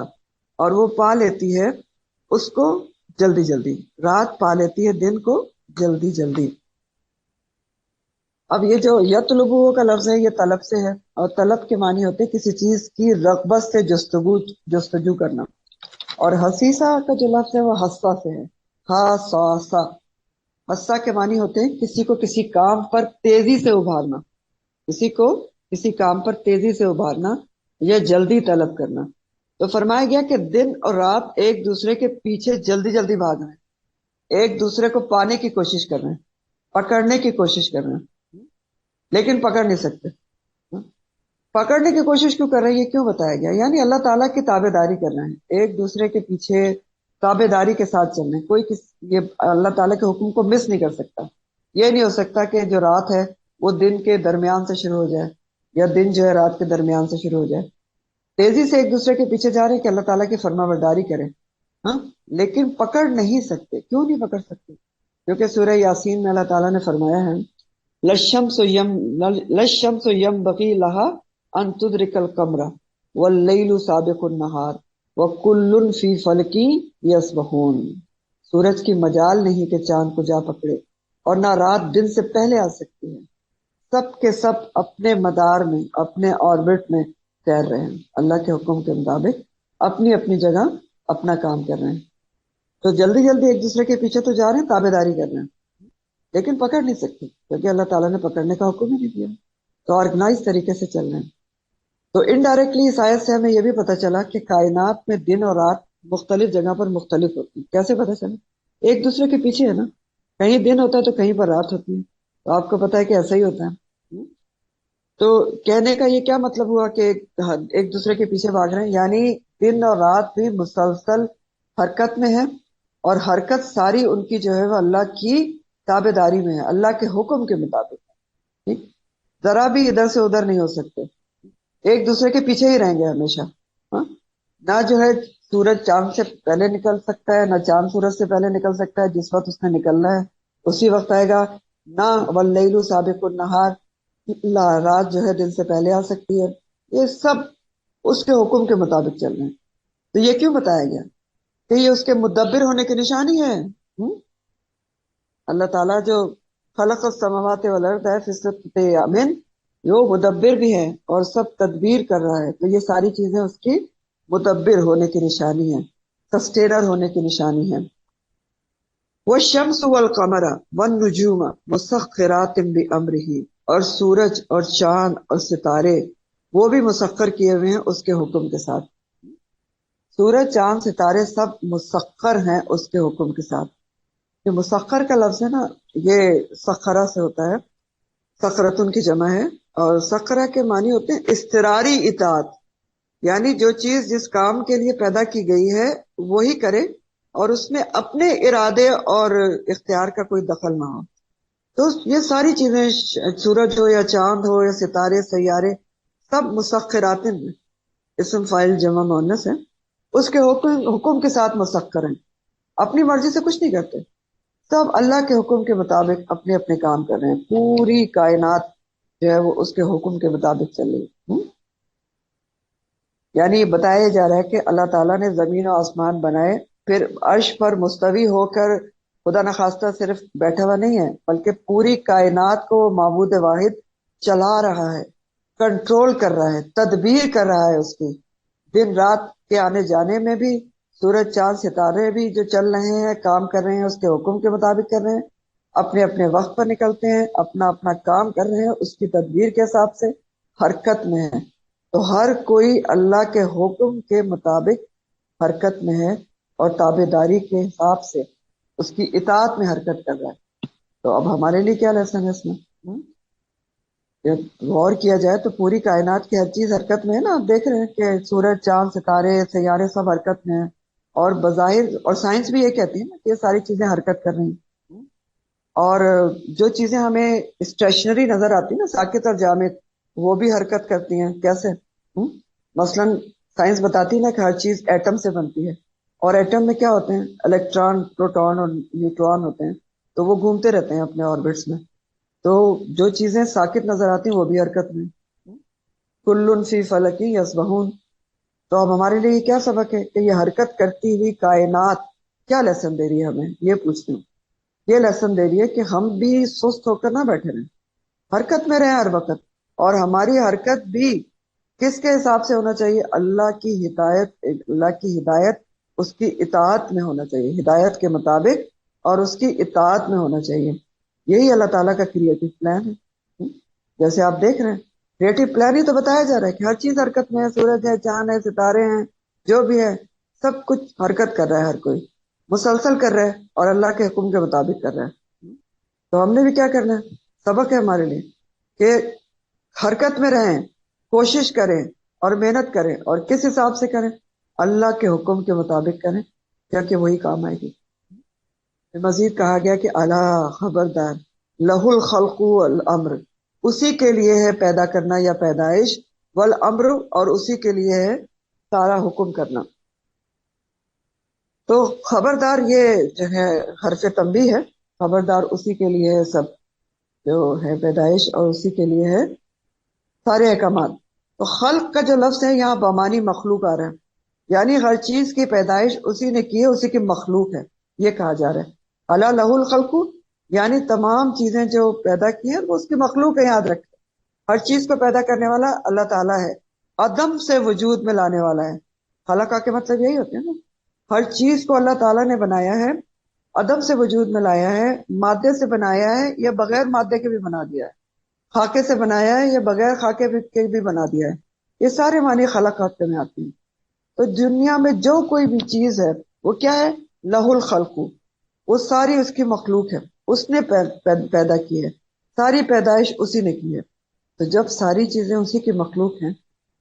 Speaker 1: اور وہ پا لیتی ہے اس کو جلدی جلدی، رات پا لیتی ہے دن کو جلدی جلدی۔ اب یہ جو یطلبہ کا لفظ ہے یہ طلب سے ہے، اور طلب کے معنی ہوتے ہیں کسی چیز کی رغبت سے جستجو کرنا۔ اور حسیسہ کا جو لفظ ہے وہ حسا سے ہے، حساسا۔ حسا کے معنی ہوتے ہیں کسی کو کسی کام پر تیزی سے ابھارنا، کسی کو کسی کام پر تیزی سے ابھارنا یا جلدی طلب کرنا۔ تو فرمایا گیا کہ دن اور رات ایک دوسرے کے پیچھے جلدی جلدی بھاگ رہے ہیں، ایک دوسرے کو پانے کی کوشش کر رہے ہیں، پکڑنے کی کوشش کر رہے ہیں، لیکن پکڑ نہیں سکتے۔ پکڑنے کی کوشش کیوں کر رہے ہیں، یہ کیوں بتایا گیا؟ یعنی اللہ تعالیٰ کی تابع داری کر رہے ہیں، ایک دوسرے کے پیچھے تابع داری کے ساتھ چل رہے ہیں۔ کوئی یہ اللہ تعالیٰ کے حکم کو مس نہیں کر سکتا۔ یہ نہیں ہو سکتا کہ جو رات ہے وہ دن کے درمیان سے شروع ہو جائے، یا دن جو ہے رات کے درمیان سے شروع ہو جائے۔ تیزی سے ایک دوسرے کے پیچھے جا رہے ہیں کہ اللہ تعالیٰ کی فرما برداری کریں، ہاں، لیکن پکڑ نہیں سکتے۔ کیوں نہیں پکڑ سکتے؟ کیونکہ سورہ یاسین میں اللہ تعالیٰ نے فرمایا ہے لَلشَّمْسُ يَنبَغِي لَهَا أَن تُدْرِكَ الْقَمَرَ وَاللَّيْلُ سَابِقُ النَّهَارِ وَكُلٌّ فِي فَلْكٍ يَسْبَحُونَ۔ سورج کی مجال نہیں کہ چاند کو جا پکڑے، اور نہ رات دن سے پہلے آ سکتی ہے، سب کے سب اپنے مدار میں، اپنے آربٹ میں تیر رہے ہیں، اللہ کے حکم کے مطابق اپنی اپنی جگہ اپنا کام کر رہے ہیں۔ تو جلدی جلدی ایک دوسرے کے پیچھے تو جا رہے ہیں، تابع داری کر رہے ہیں، لیکن پکڑ نہیں سکتے، کیونکہ اللہ تعالیٰ نے پکڑنے کا حکم ہی نہیں دیا۔ تو آرگنائز طریقے سے چل رہے ہیں۔ تو انڈائریکٹلی اس آیت سے ہمیں یہ بھی پتہ چلا کہ کائنات میں دن اور رات مختلف جگہ پر مختلف ہوتی ہیں۔ کیسے پتہ چلا؟ ایک دوسرے کے پیچھے ہے نا، کہیں دن ہوتا ہے تو کہیں پر رات ہوتی ہے۔ تو آپ کو پتہ ہے کہ ایسا ہی ہوتا ہے۔ تو کہنے کا یہ کیا مطلب ہوا کہ ایک دوسرے کے پیچھے بھاگ رہے ہیں؟ یعنی دن اور رات بھی مسلسل حرکت میں ہے، اور حرکت ساری ان کی جو ہے وہ اللہ کی تابع داری میں ہے، اللہ کے حکم کے مطابق۔ ٹھیک، ذرا بھی ادھر سے ادھر نہیں ہو سکتے، ایک دوسرے کے پیچھے ہی رہیں گے ہمیشہ۔ ہاں، نہ جو ہے سورج چاند سے پہلے نکل سکتا ہے، نہ چاند سورج سے پہلے نکل سکتا ہے، جس وقت اس نے نکلنا ہے اسی وقت آئے گا۔ نہ واللیل سابق النہار، رات جو ہے دن سے پہلے آ سکتی ہے۔ یہ سب اس کے حکم کے مطابق چل رہے ہیں۔ تو یہ کیوں بتایا گیا؟ کہ یہ اس کے مدبر ہونے کی نشانی ہے۔ اللہ تعالیٰ جو خلق السماوات والارض ہے فی ستۃ ایام، وہ مدبر بھی ہے اور سب تدبیر کر رہا ہے۔ تو یہ ساری چیزیں اس کی مدبر ہونے کی نشانی ہے، سسٹینر ہونے کی نشانی ہے۔ والشمس والقمر والنجوم مسخرات بامرہ، اور سورج اور چاند اور ستارے وہ بھی مسخر کیے ہوئے ہیں اس کے حکم کے ساتھ۔ سورج، چاند، ستارے سب مسخر ہیں اس کے حکم کے ساتھ۔ یہ مسخر کا لفظ ہے نا، یہ سخرہ سے ہوتا ہے، سخرتن کی جمع ہے، اور سخرہ کے معنی ہوتے ہیں اضطراری اطاعت، یعنی جو چیز جس کام کے لیے پیدا کی گئی ہے وہی کرے، اور اس میں اپنے ارادے اور اختیار کا کوئی دخل نہ ہو۔ تو یہ ساری چیزیں، سورج ہو یا چاند ہو یا ستارے، سیارے، سب مسخرات، اسم فاعل جمع مؤنث ہے، اس کے حکم کے ساتھ مسخر ہیں، اپنی مرضی سے کچھ نہیں کرتے، سب اللہ کے حکم کے مطابق اپنے اپنے کام کر رہے ہیں۔ پوری کائنات جو ہے وہ اس کے حکم کے مطابق چل رہی ہے۔ یعنی یہ بتایا جا رہا ہے کہ اللہ تعالیٰ نے زمین و آسمان بنائے، پھر عرش پر مستوی ہو کر خدا نخواستہ صرف بیٹھا ہوا نہیں ہے، بلکہ پوری کائنات کو معبود واحد چلا رہا ہے، کنٹرول کر رہا ہے، تدبیر کر رہا ہے اس کی۔ دن رات کے آنے جانے میں بھی سورج، چاند، ستارے بھی جو چل رہے ہیں، کام کر رہے ہیں، اس کے حکم کے مطابق کر رہے ہیں، اپنے اپنے وقت پر نکلتے ہیں، اپنا اپنا کام کر رہے ہیں، اس کی تدبیر کے حساب سے حرکت میں ہے۔ تو ہر کوئی اللہ کے حکم کے مطابق حرکت میں ہے، اور تابع داری کے حساب سے اس کی اطاعت میں حرکت کر رہا ہے۔ تو اب ہمارے لیے کیا لیسن ہے اس میں؟ جب غور کیا جائے تو پوری کائنات کی ہر چیز حرکت میں ہے نا۔ آپ دیکھ رہے ہیں کہ سورج، چاند، ستارے، سیارے سب حرکت میں ہیں، اور بظاہر، اور سائنس بھی یہ کہتی ہے نا کہ یہ ساری چیزیں حرکت کر رہی ہیں۔ اور جو چیزیں ہمیں اسٹیشنری نظر آتی ہیں نا، ساکت اور جامد، وہ بھی حرکت کرتی ہیں۔ کیسے؟ مثلا سائنس بتاتی ہے نا کہ ہر چیز ایٹم سے بنتی ہے، اور ایٹم میں کیا ہوتے ہیں؟ الیکٹران، پروٹون اور نیوٹران ہوتے ہیں، تو وہ گھومتے رہتے ہیں اپنے آربٹس میں۔ تو جو چیزیں ساکت نظر آتی ہیں وہ بھی حرکت میں۔ کل فی فلک یسبحون۔ تو اب ہمارے لیے یہ کیا سبق ہے کہ یہ حرکت کرتی ہوئی کائنات کیا لیسن دے رہی ہے ہمیں؟ یہ پوچھتے ہوں۔ یہ لیسن دے رہی ہے کہ ہم بھی سست ہو کر نہ بیٹھے رہیں، حرکت میں رہیں ہر وقت، اور ہماری حرکت بھی کس کے حساب سے ہونا چاہیے؟ اللہ کی ہدایت اس کی اطاعت میں ہونا چاہیے، ہدایت کے مطابق اور اس کی اطاعت میں ہونا چاہیے. یہی اللہ تعالیٰ کا کریٹو پلان ہے. جیسے آپ دیکھ رہے ہیں کریٹو پلان ہی تو بتایا جا رہا ہے کہ ہر چیز حرکت میں ہے، سورج ہے، چاند ہے، ستارے ہیں، جو بھی ہے سب کچھ حرکت کر رہا ہے، ہر کوئی مسلسل کر رہا ہے اور اللہ کے حکم کے مطابق کر رہا ہے. تو ہم نے بھی کیا کرنا ہے، سبق ہے ہمارے لیے کہ حرکت میں رہیں، کوشش کریں اور محنت کریں، اور کس حساب سے کریں، اللہ کے حکم کے مطابق کریں، کیونکہ وہی کام آئے گی. مزید کہا گیا کہ اللہ خبردار، لہ الخلق والامر، اسی کے لیے ہے پیدا کرنا یا پیدائش، والامر، اور اسی کے لیے ہے سارا حکم کرنا. تو خبردار یہ جو ہے حرف تنبیہ ہے، خبردار اسی کے لیے ہے سب جو ہے پیدائش، اور اسی کے لیے ہے سارے احکامات. تو خلق کا جو لفظ ہے یہاں بمانی مخلوق آ رہا ہے، یعنی ہر چیز کی پیدائش اسی نے کی ہے، اسی کی مخلوق ہے، یہ کہا جا رہا ہے. اللہ لہ الخلق، یعنی تمام چیزیں جو پیدا کی ہیں وہ اس کی مخلوق ہے. یاد رکھیں ہر چیز کو پیدا کرنے والا اللہ تعالیٰ ہے، عدم سے وجود میں لانے والا ہے. خلقہ کے مطلب یہی ہوتے ہیں نا، ہر چیز کو اللہ تعالیٰ نے بنایا ہے، عدم سے وجود میں لایا ہے، مادے سے بنایا ہے یا بغیر مادے کے بھی بنا دیا ہے، خاکے سے بنایا ہے یا بغیر خاکے کے بھی بنا دیا ہے. یہ سارے معنی خلقات میں آتے ہیں. تو دنیا میں جو کوئی بھی چیز ہے وہ کیا ہے، لہ الخلق، وہ ساری اس کی مخلوق ہے، اس نے پیدا کی ہے، ساری پیدائش اسی نے کی ہے. تو جب ساری چیزیں اسی کی مخلوق ہیں،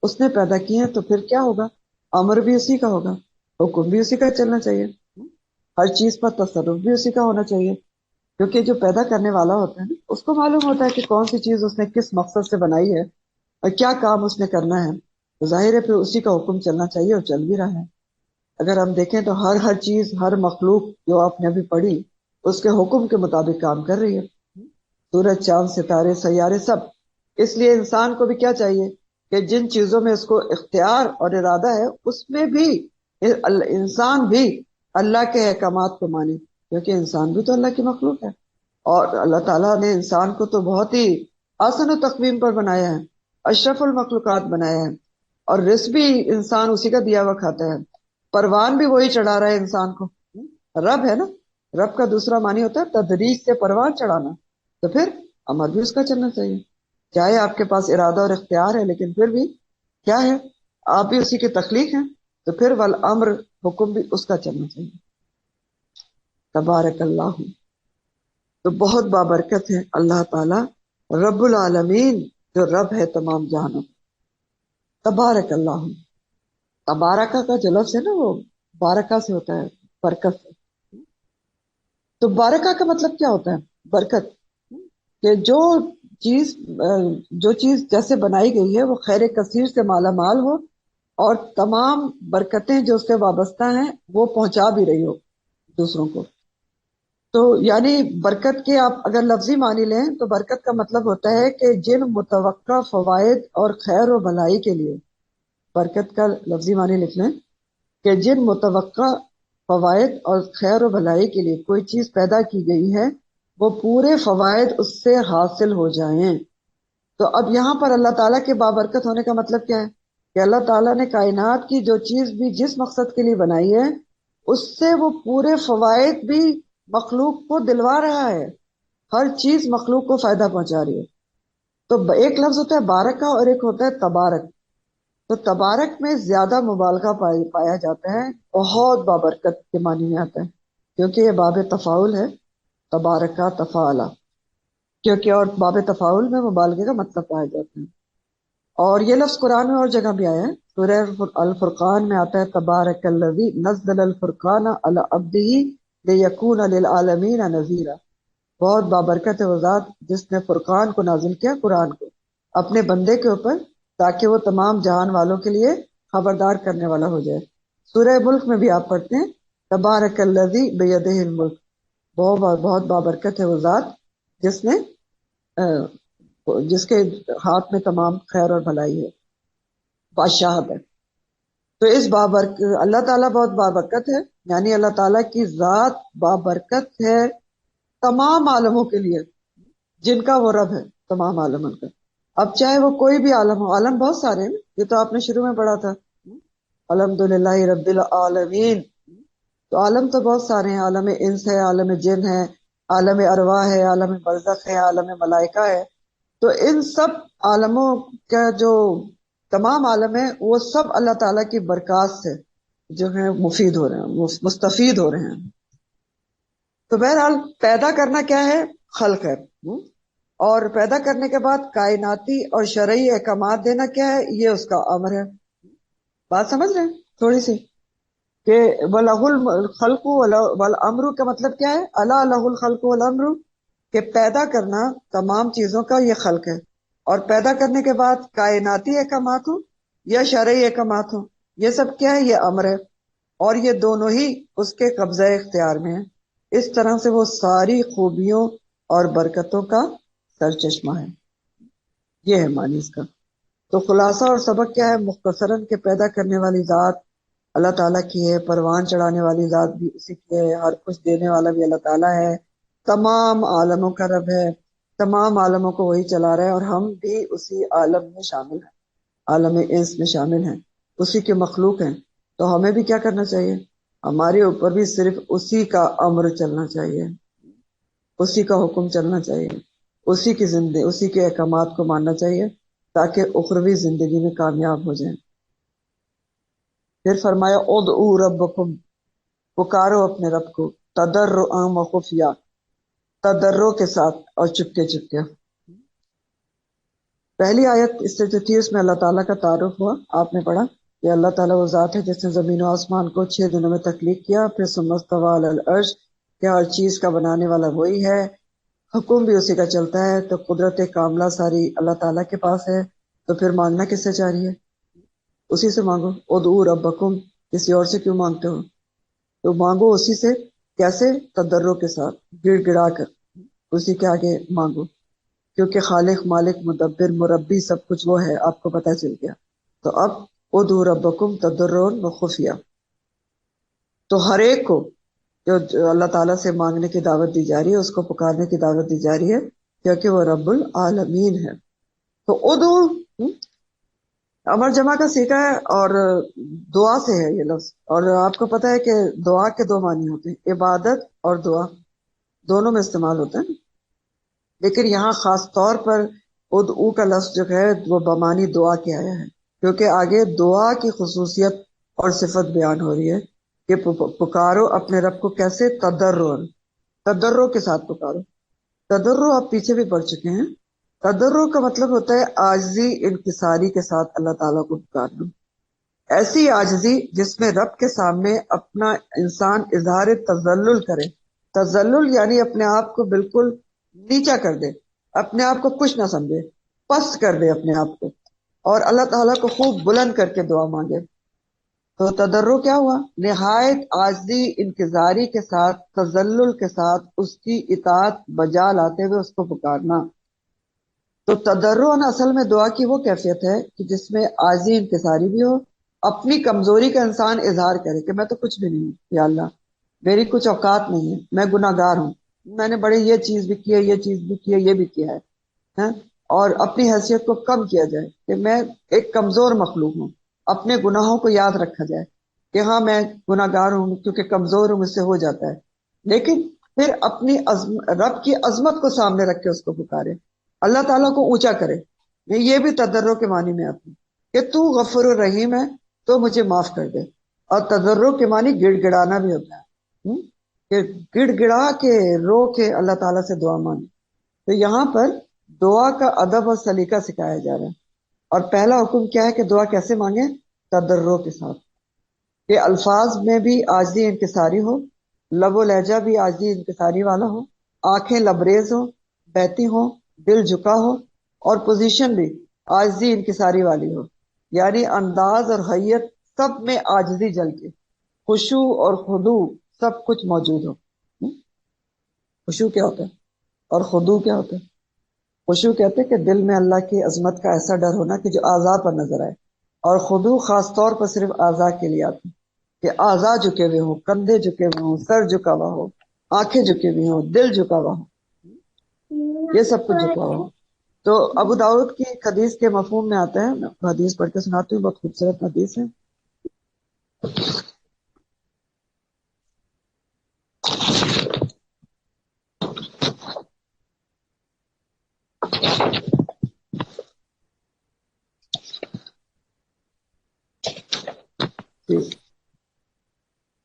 Speaker 1: اس نے پیدا کی ہیں، تو پھر کیا ہوگا، امر بھی اسی کا ہوگا، حکم بھی اسی کا چلنا چاہیے، ہر چیز پر تصرف بھی اسی کا ہونا چاہیے. کیونکہ جو پیدا کرنے والا ہوتا ہے اس کو معلوم ہوتا ہے کہ کون سی چیز اس نے کس مقصد سے بنائی ہے اور کیا کام اس نے کرنا ہے. تو ظاہر ہے پھر اسی کا حکم چلنا چاہیے، اور چل بھی رہا ہے. اگر ہم دیکھیں تو ہر چیز، ہر مخلوق جو آپ نے ابھی پڑھی اس کے حکم کے مطابق کام کر رہی ہے. سورج، چاند، ستارے، سیارے، سب. اس لیے انسان کو بھی کیا چاہیے کہ جن چیزوں میں اس کو اختیار اور ارادہ ہے اس میں بھی انسان بھی اللہ کے احکامات کو مانے، کیونکہ انسان بھی تو اللہ کی مخلوق ہے. اور اللہ تعالیٰ نے انسان کو تو بہت ہی احسن و تقویم پر بنایا ہے، اشرف المخلوقات بنایا ہے، اور رزق بھی انسان اسی کا دیا ہوا کھاتا ہے. پروان بھی وہی چڑھا رہا ہے انسان کو، رب ہے نا. رب کا دوسرا معنی ہوتا ہے تدریج سے پروان چڑھانا. تو پھر امر بھی اس کا چلنا چاہیے، چاہے آپ کے پاس ارادہ اور اختیار ہے، لیکن پھر بھی کیا ہے، آپ بھی اسی کی تخلیق ہیں. تو پھر والامر، حکم بھی اس کا چلنا چاہیے. تبارک اللہ، تو بہت بابرکت ہے اللہ تعالی رب العالمین، جو رب ہے تمام جہانوں. تبارک اللہ، تبارکہ کا جو لفظ ہے نا وہ بارکہ سے ہوتا ہے، برکت سے. تو بارکہ کا مطلب کیا ہوتا ہے، برکت. کہ جو چیز جیسے بنائی گئی ہے وہ خیر کثیر سے مالا مال ہو، اور تمام برکتیں جو اس سے وابستہ ہیں وہ پہنچا بھی رہی ہو دوسروں کو. تو یعنی برکت کے آپ اگر لفظی معنی لیں تو برکت کا مطلب ہوتا ہے کہ جن متوقع فوائد اور خیر و بھلائی کے لیے، برکت کا لفظی معنی لکھ لیں کہ جن متوقع فوائد اور خیر و بھلائی کے لیے کوئی چیز پیدا کی گئی ہے وہ پورے فوائد اس سے حاصل ہو جائیں. تو اب یہاں پر اللہ تعالیٰ کے بابرکت ہونے کا مطلب کیا ہے کہ اللہ تعالیٰ نے کائنات کی جو چیز بھی جس مقصد کے لیے بنائی ہے اس سے وہ پورے فوائد بھی مخلوق کو دلوا رہا ہے، ہر چیز مخلوق کو فائدہ پہنچا رہی ہے. تو ایک لفظ ہوتا ہے بارکہ اور ایک ہوتا ہے تبارک. تو تبارک میں زیادہ مبالغہ پایا جاتا ہے، بہت بابرکت کے معنی میں آتا ہے، کیونکہ یہ باب تفاعل ہے، تبارکہ تفاعلا، کیونکہ اور باب تفاعل میں مبالغے کا مطلب پایا جاتا ہے. اور یہ لفظ قرآن میں اور جگہ بھی آیا ہے، سورہ الفرقان میں آتا ہے تبارک الذی نزل الفرقان علی عبدہ لیکون للعالمین نذیرا. بہت بابرکت ہے وہ ذات جس نے فرقان کو نازل کیا، قرآن کو، اپنے بندے کے اوپر، تاکہ وہ تمام جہان والوں کے لیے خبردار کرنے والا ہو جائے. سورہ ملک میں بھی آپ پڑھتے ہیں تبارک الذی بیدہ الملک. بہت بابرکت ہے وہ ذات جس کے ہاتھ میں تمام خیر اور بھلائی ہے، بادشاہت ہے. تو اس اللہ تعالیٰ بہت بابرکت ہے، یعنی اللہ تعالیٰ کی ذات بابرکت ہے تمام عالموں کے لیے جن کا وہ رب ہے، تمام عالموں کا. اب چاہے وہ کوئی بھی عالم ہو، عالم بہت سارے ہیں، یہ تو آپ نے شروع میں پڑھا تھا الحمدللہ رب العالمین. تو عالم تو بہت سارے ہیں، عالم انس ہے، عالم جن ہے، عالم ارواح ہے، عالم برزخ ہے، عالم ملائکہ ہے. تو ان سب عالموں کا جو تمام عالم ہے وہ سب اللہ تعالیٰ کی برکات سے جو ہے مفید ہو رہے ہیں، مستفید ہو رہے ہیں. تو بہرحال پیدا کرنا کیا ہے؟ خلق ہے. اور پیدا کرنے کے بعد کائناتی اور شرعی احکامات دینا کیا ہے؟ یہ اس کا امر ہے. بات سمجھ رہے ہیں تھوڑی سی کہ وَلَهُ الْخَلْقُ وَالْأَمْرُ کا مطلب کیا ہے؟ أَلَا لَهُ الْخَلْقُ وَالْأَمْرُ کہ پیدا کرنا تمام چیزوں کا یہ خلق ہے، اور پیدا کرنے کے بعد کائناتی احکامات ہوں یا شرعی احکامات ہوں، یہ سب کیا ہے؟ یہ امر ہے، اور یہ دونوں ہی اس کے قبضہ اختیار میں ہیں. اس طرح سے وہ ساری خوبیوں اور برکتوں کا سرچشمہ ہے. یہ ہے معنی اس کا. تو خلاصہ اور سبق کیا ہے؟ مختصراً کہ پیدا کرنے والی ذات اللہ تعالیٰ کی ہے، پروان چڑھانے والی ذات بھی اسی کی ہے، ہر کچھ دینے والا بھی اللہ تعالیٰ ہے، تمام عالموں کا رب ہے، تمام عالموں کو وہی چلا رہا ہے، اور ہم بھی اسی عالم میں شامل ہیں، عالم انس میں شامل ہیں، اسی کے مخلوق ہیں. تو ہمیں بھی کیا کرنا چاہیے؟ ہمارے اوپر بھی صرف اسی کا امر چلنا چاہیے، اسی کا حکم چلنا چاہیے، اسی کی زندگی، اسی کے احکامات کو ماننا چاہیے تاکہ اخروی زندگی میں کامیاب ہو جائیں. پھر فرمایا ادعوا ربکم، پکارو اپنے رب کو، تضرعا و خفیہ، تضرع کے ساتھ اور چپکے چپکے. پہلی آیت اس سے جو تھی اس میں اللہ تعالیٰ کا تعارف ہوا، آپ نے پڑھا کہ اللہ تعالیٰ وہ ذات ہے جس نے زمین و آسمان کو 6 دنوں میں تخلیق کیا، پھر ثم استویٰ علی العرش، کہ ہر چیز کا بنانے والا وہی ہے، حکم بھی اسی کا چلتا ہے. تو قدرت کاملہ ساری اللہ تعالیٰ کے پاس ہے، تو پھر مانگنا کس سے چاہیے؟ اسی سے مانگو. ادعوا ربکم، کسی اور سے کیوں مانگتے ہو؟ تو مانگو اسی سے. کیسے؟ تضرع کے ساتھ، گڑ گڑا کر اسی کے آگے مانگو، کیونکہ خالق، مالک، مدبر، مربی سب کچھ وہ ہے، آپ کو پتہ چل گیا. تو اب ادعوا ربکم تضرعا و خفیہ، تو ہر ایک کو جو اللہ تعالیٰ سے مانگنے کی دعوت دی جا رہی ہے، اس کو پکارنے کی دعوت دی جا رہی ہے، کیونکہ وہ رب العالمین ہے. تو ادعو امر جمع کا سیکھا ہے، اور دعا سے ہے یہ لفظ. اور آپ کو پتہ ہے کہ دعا کے دو معنی ہوتے ہیں، عبادت اور دعا دونوں میں استعمال ہوتا ہے، لیکن یہاں خاص طور پر ادعو کا لفظ جو ہے وہ بمانی دعا کے آیا ہے، کیونکہ آگے دعا کی خصوصیت اور صفت بیان ہو رہی ہے کہ پکارو اپنے رب کو. کیسے؟ تضرع کے ساتھ پکارو. تضرع آپ پیچھے بھی پڑھ چکے ہیں. تضرع کا مطلب ہوتا ہے عاجزی، انکساری کے ساتھ اللہ تعالیٰ کو پکارنا. ایسی عاجزی جس میں رب کے سامنے اپنا انسان اظہار تذلل کرے. تذلل یعنی اپنے آپ کو بالکل نیچا کر دے، اپنے آپ کو کچھ نہ سمجھے، پست کر دے اپنے آپ کو، اور اللہ تعالیٰ کو خوب بلند کر کے دعا مانگے. تو تضرع کیا ہوا؟ نہایت عاجزی، انکساری کے ساتھ، تذلل کے ساتھ اس کی اطاعت بجا لاتے ہوئے اس کو پکارنا. تو تضرع اصل میں دعا کی وہ کیفیت ہے کہ جس میں عاجزی، انکساری بھی ہو، اپنی کمزوری کا انسان اظہار کرے کہ میں تو کچھ بھی نہیں ہوں یا اللہ، میری کچھ اوقات نہیں ہے، میں گناہ گار ہوں، میں نے بڑے یہ چیز بھی کی ہے، یہ چیز بھی کی ہے، یہ بھی کیا ہے، اور اپنی حیثیت کو کم کیا جائے کہ میں ایک کمزور مخلوق ہوں. اپنے گناہوں کو یاد رکھا جائے کہ ہاں میں گناہ گار ہوں، کیونکہ کمزور ہوں، مجھ سے ہو جاتا ہے. لیکن پھر اپنی رب کی عظمت کو سامنے رکھ کے اس کو پکارے، اللہ تعالیٰ کو اونچا کرے. یہ بھی تضرع کے معنی میں آتی کہ تو غفور الرحیم ہے تو مجھے معاف کر دے. اور تضرع کے معنی گڑ گڑانا بھی ہوتا ہے، کہ گڑ گڑا کے رو کے اللہ تعالیٰ سے دعا مانگے. تو یہاں پر دعا کا ادب اور سلیقہ سکھایا جا رہا ہے. اور پہلا حکم کیا ہے کہ دعا کیسے مانگے؟ تضرع کے ساتھ، کہ الفاظ میں بھی عاجزی انکساری ہو، لب و لہجہ بھی عاجزی انکساری والا ہو، آنکھیں لبریز ہو، بہتی ہو، دل جھکا ہو، اور پوزیشن بھی عاجزی انکساری والی ہو، یعنی انداز اور حیت سب میں عاجزی جل کے، خشوع اور خضوع سب کچھ موجود ہو. خشوع کیا ہوتا ہے اور خضوع کیا ہوتا ہے؟ خشوع کہتے ہیں کہ دل میں اللہ کی عظمت کا ایسا ڈر ہونا کہ جو اعضاء پر نظر آئے، اور خضوع خاص طور پر صرف اعضاء کے لیے آتی کہ اعضاء جھکے ہوئے ہوں، کندھے جھکے ہوئے ہوں، سر جھکا ہوا ہو، آنکھیں جھکی ہوئی ہوں، دل جھکا ہوا ہو، یہ سب کچھ جھکا ہوا ہو. تو ابو داؤد کی ایک حدیث کے مفہوم میں آتا ہے، میں حدیث پڑھ کے سناتی ہوں، بہت خوبصورت حدیث ہے.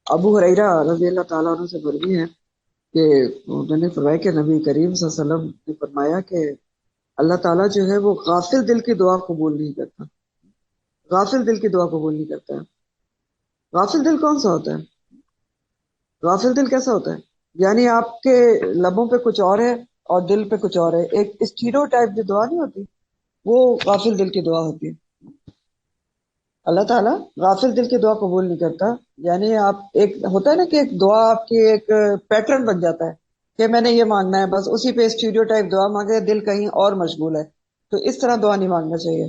Speaker 1: ابو ہریرہ رضی اللہ تعالیٰ عنہ سے مروی ہے کہ انہوں نے فرمایا کہ نبی کریم صلی اللہ علیہ وسلم نے فرمایا کہ اللہ تعالیٰ جو ہے وہ غافل دل کی دعا قبول نہیں کرتا. غافل دل کی دعا قبول نہیں کرتا ہے. غافل دل کون سا ہوتا ہے؟ غافل دل کیسا ہوتا ہے؟ یعنی آپ کے لبوں پہ کچھ اور ہے اور دل پہ کچھ اور ہے. ایک اسٹیریو ٹائپ جو دعا نہیں ہوتی وہ غافل دل کی دعا ہوتی ہے. اللہ تعالیٰ غافل دل کی دعا قبول نہیں کرتا. یعنی آپ ایک ہوتا ہے نا کہ ایک دعا آپ کی ایک پیٹرن بن جاتا ہے کہ میں نے یہ مانگنا ہے، بس اسی پہ اسٹیریو ٹائپ دعا مانگے، دل کہیں اور مشغول ہے. تو اس طرح دعا نہیں مانگنا چاہیے.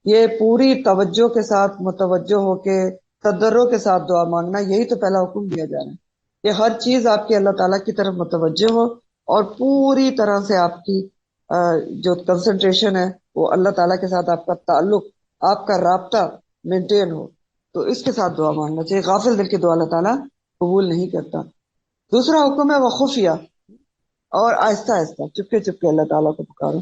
Speaker 1: یہ پوری توجہ کے ساتھ متوجہ ہو کے تضرع کے ساتھ دعا مانگنا، یہی تو پہلا حکم دیا جا رہا ہے کہ ہر چیز آپ کی اللہ تعالیٰ کی طرف متوجہ ہو اور پوری طرح سے آپ کی جو کنسنٹریشن ہے وہ اللہ تعالیٰ کے ساتھ، آپ کا تعلق، آپ کا رابطہ مینٹین ہو. تو اس کے ساتھ دعا مانگنا چاہیے. غافل دل کی دعا اللہ تعالیٰ قبول نہیں کرتا. دوسرا حکم ہے وہ خفیہ اور آہستہ آہستہ چپکے چپکے اللہ تعالیٰ کو پکارو.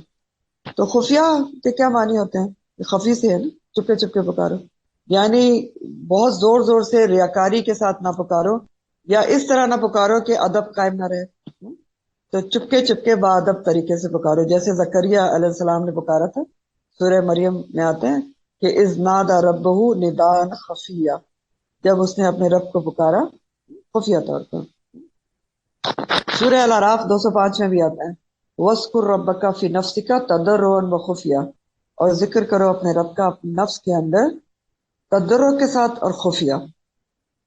Speaker 1: تو خفیہ کے کیا معنی ہوتے ہیں؟ خفی سے ہے نا، چپکے چپکے پکارو. یعنی بہت زور زور سے ریاکاری کے ساتھ نہ پکارو، یا اس طرح نہ پکارو کہ ادب قائم نہ رہے. تو چپکے چپکے باادب طریقے سے پکارو، جیسے زکریہ علیہ السلام نے پکارا تھا. سورہ مریم میں آتے ہیں کہ اذ نادى ربہ نداء خفیہ، جب اس نے اپنے رب کو پکارا خفیہ طور پر. سورہ الاعراف 205 میں بھی آتا ہے وَاذْكُرْ رَبَّكَ فِي نَفْسِكَ تَضَرُّعًا وَخُفْيَةً، اور ذکر کرو اپنے رب کا اپنے نفس کے اندر تضرع کے ساتھ اور خفیہ.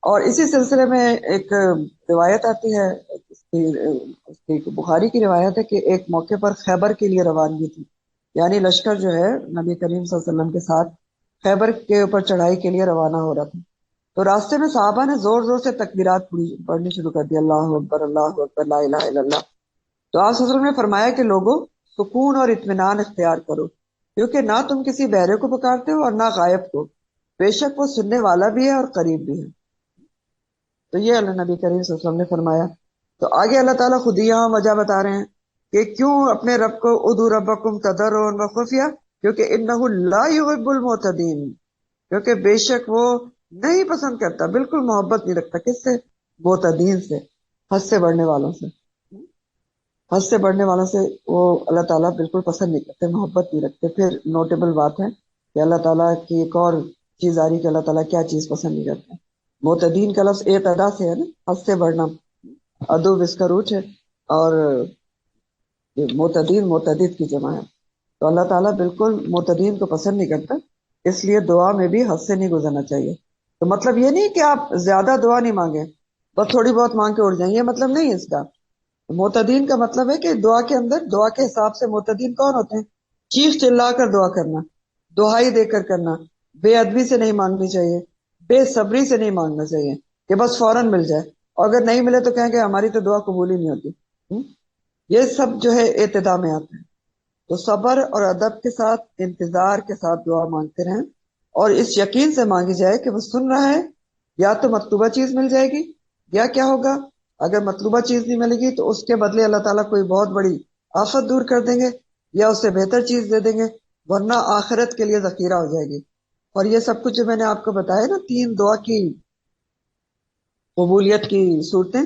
Speaker 1: اور اسی سلسلے میں ایک روایت آتی ہے، اس کی بخاری کی روایت ہے کہ ایک موقع پر خیبر کے لیے روانگی تھی. یعنی لشکر جو ہے نبی کریم صلی اللہ علیہ وسلم کے ساتھ خیبر کے اوپر چڑھائی کے لیے روانہ ہو رہا تھا. تو راستے میں صحابہ نے زور زور سے تکبیرات پڑھنی شروع کر دی، اللہ اکبر اللہ اکبر لا الہ الا اللہ. تو آپ صلی اللہ علیہ وسلم نے فرمایا کہ لوگوں سکون اور اطمینان اختیار کرو، کیونکہ نہ تم کسی بہرے کو پکارتے ہو اور نہ غائب کو، بے شک وہ سننے والا بھی ہے اور قریب بھی ہے. تو یہ اللہ نبی کریم صلی اللہ علیہ وسلم نے فرمایا. تو آگے اللہ تعالیٰ خود ہی یہاں وجہ بتا رہے ہیں کہ کیوں اپنے رب کو ادعوا ربکم تضرعا وخفیہ، کیونکہ انہ لا یحب المعتدین، کیونکہ بے شک وہ نہیں پسند کرتا، بالکل محبت نہیں رکھتا. کس سے؟ معتدین سے، حد سے بڑھنے والوں سے. حد سے بڑھنے والوں سے وہ اللہ تعالیٰ بالکل پسند نہیں کرتے، محبت نہیں رکھتے. پھر نوٹیبل بات ہے کہ اللہ تعالیٰ کی ایک اور چیز آ رہی کہ اللہ تعالیٰ کیا چیز پسند نہیں کرتے. معتدین کا لفظ اعتدا سے ہے نا، حد سے بڑھنا. ادب اس کا روٹ ہے، اور معتدین معتدد کی جمع ہے. تو اللہ تعالیٰ بالکل معتدین کو پسند نہیں کرتا، اس لیے دعا میں بھی حد سے نہیں گزرنا چاہیے. تو مطلب یہ نہیں کہ آپ زیادہ دعا نہیں مانگیں، بس تھوڑی بہت مانگ کے اڑ جائیں، یہ مطلب نہیں ہے اس کا. معتدین کا مطلب ہے کہ دعا کے اندر، دعا کے حساب سے معتدین کون ہوتے ہیں؟ چیخ چلا کر دعا کرنا، دہائی دے کر کرنا، بے ادبی سے نہیں مانگنی چاہیے، بے صبری سے نہیں مانگنا چاہیے کہ بس فوراً مل جائے، اور اگر نہیں ملے تو کہیں کہ ہماری تو دعا قبول ہی نہیں ہوتی. یہ سب جو ہے ابتدا میں آتا ہے. تو صبر اور ادب کے ساتھ، انتظار کے ساتھ دعا مانگتے رہیں، اور اس یقین سے مانگی جائے کہ وہ سن رہا ہے. یا تو مطلوبہ چیز مل جائے گی، یا کیا ہوگا اگر مطلوبہ چیز نہیں ملے گی تو اس کے بدلے اللہ تعالیٰ کوئی بہت بڑی آفت دور کر دیں گے، یا اس سے بہتر چیز دے دیں گے، ورنہ آخرت کے لیے ذخیرہ ہو جائے گی. اور یہ سب کچھ جو میں نے آپ کو بتایا نا، 3 دعا کی قبولیت کی صورتیں،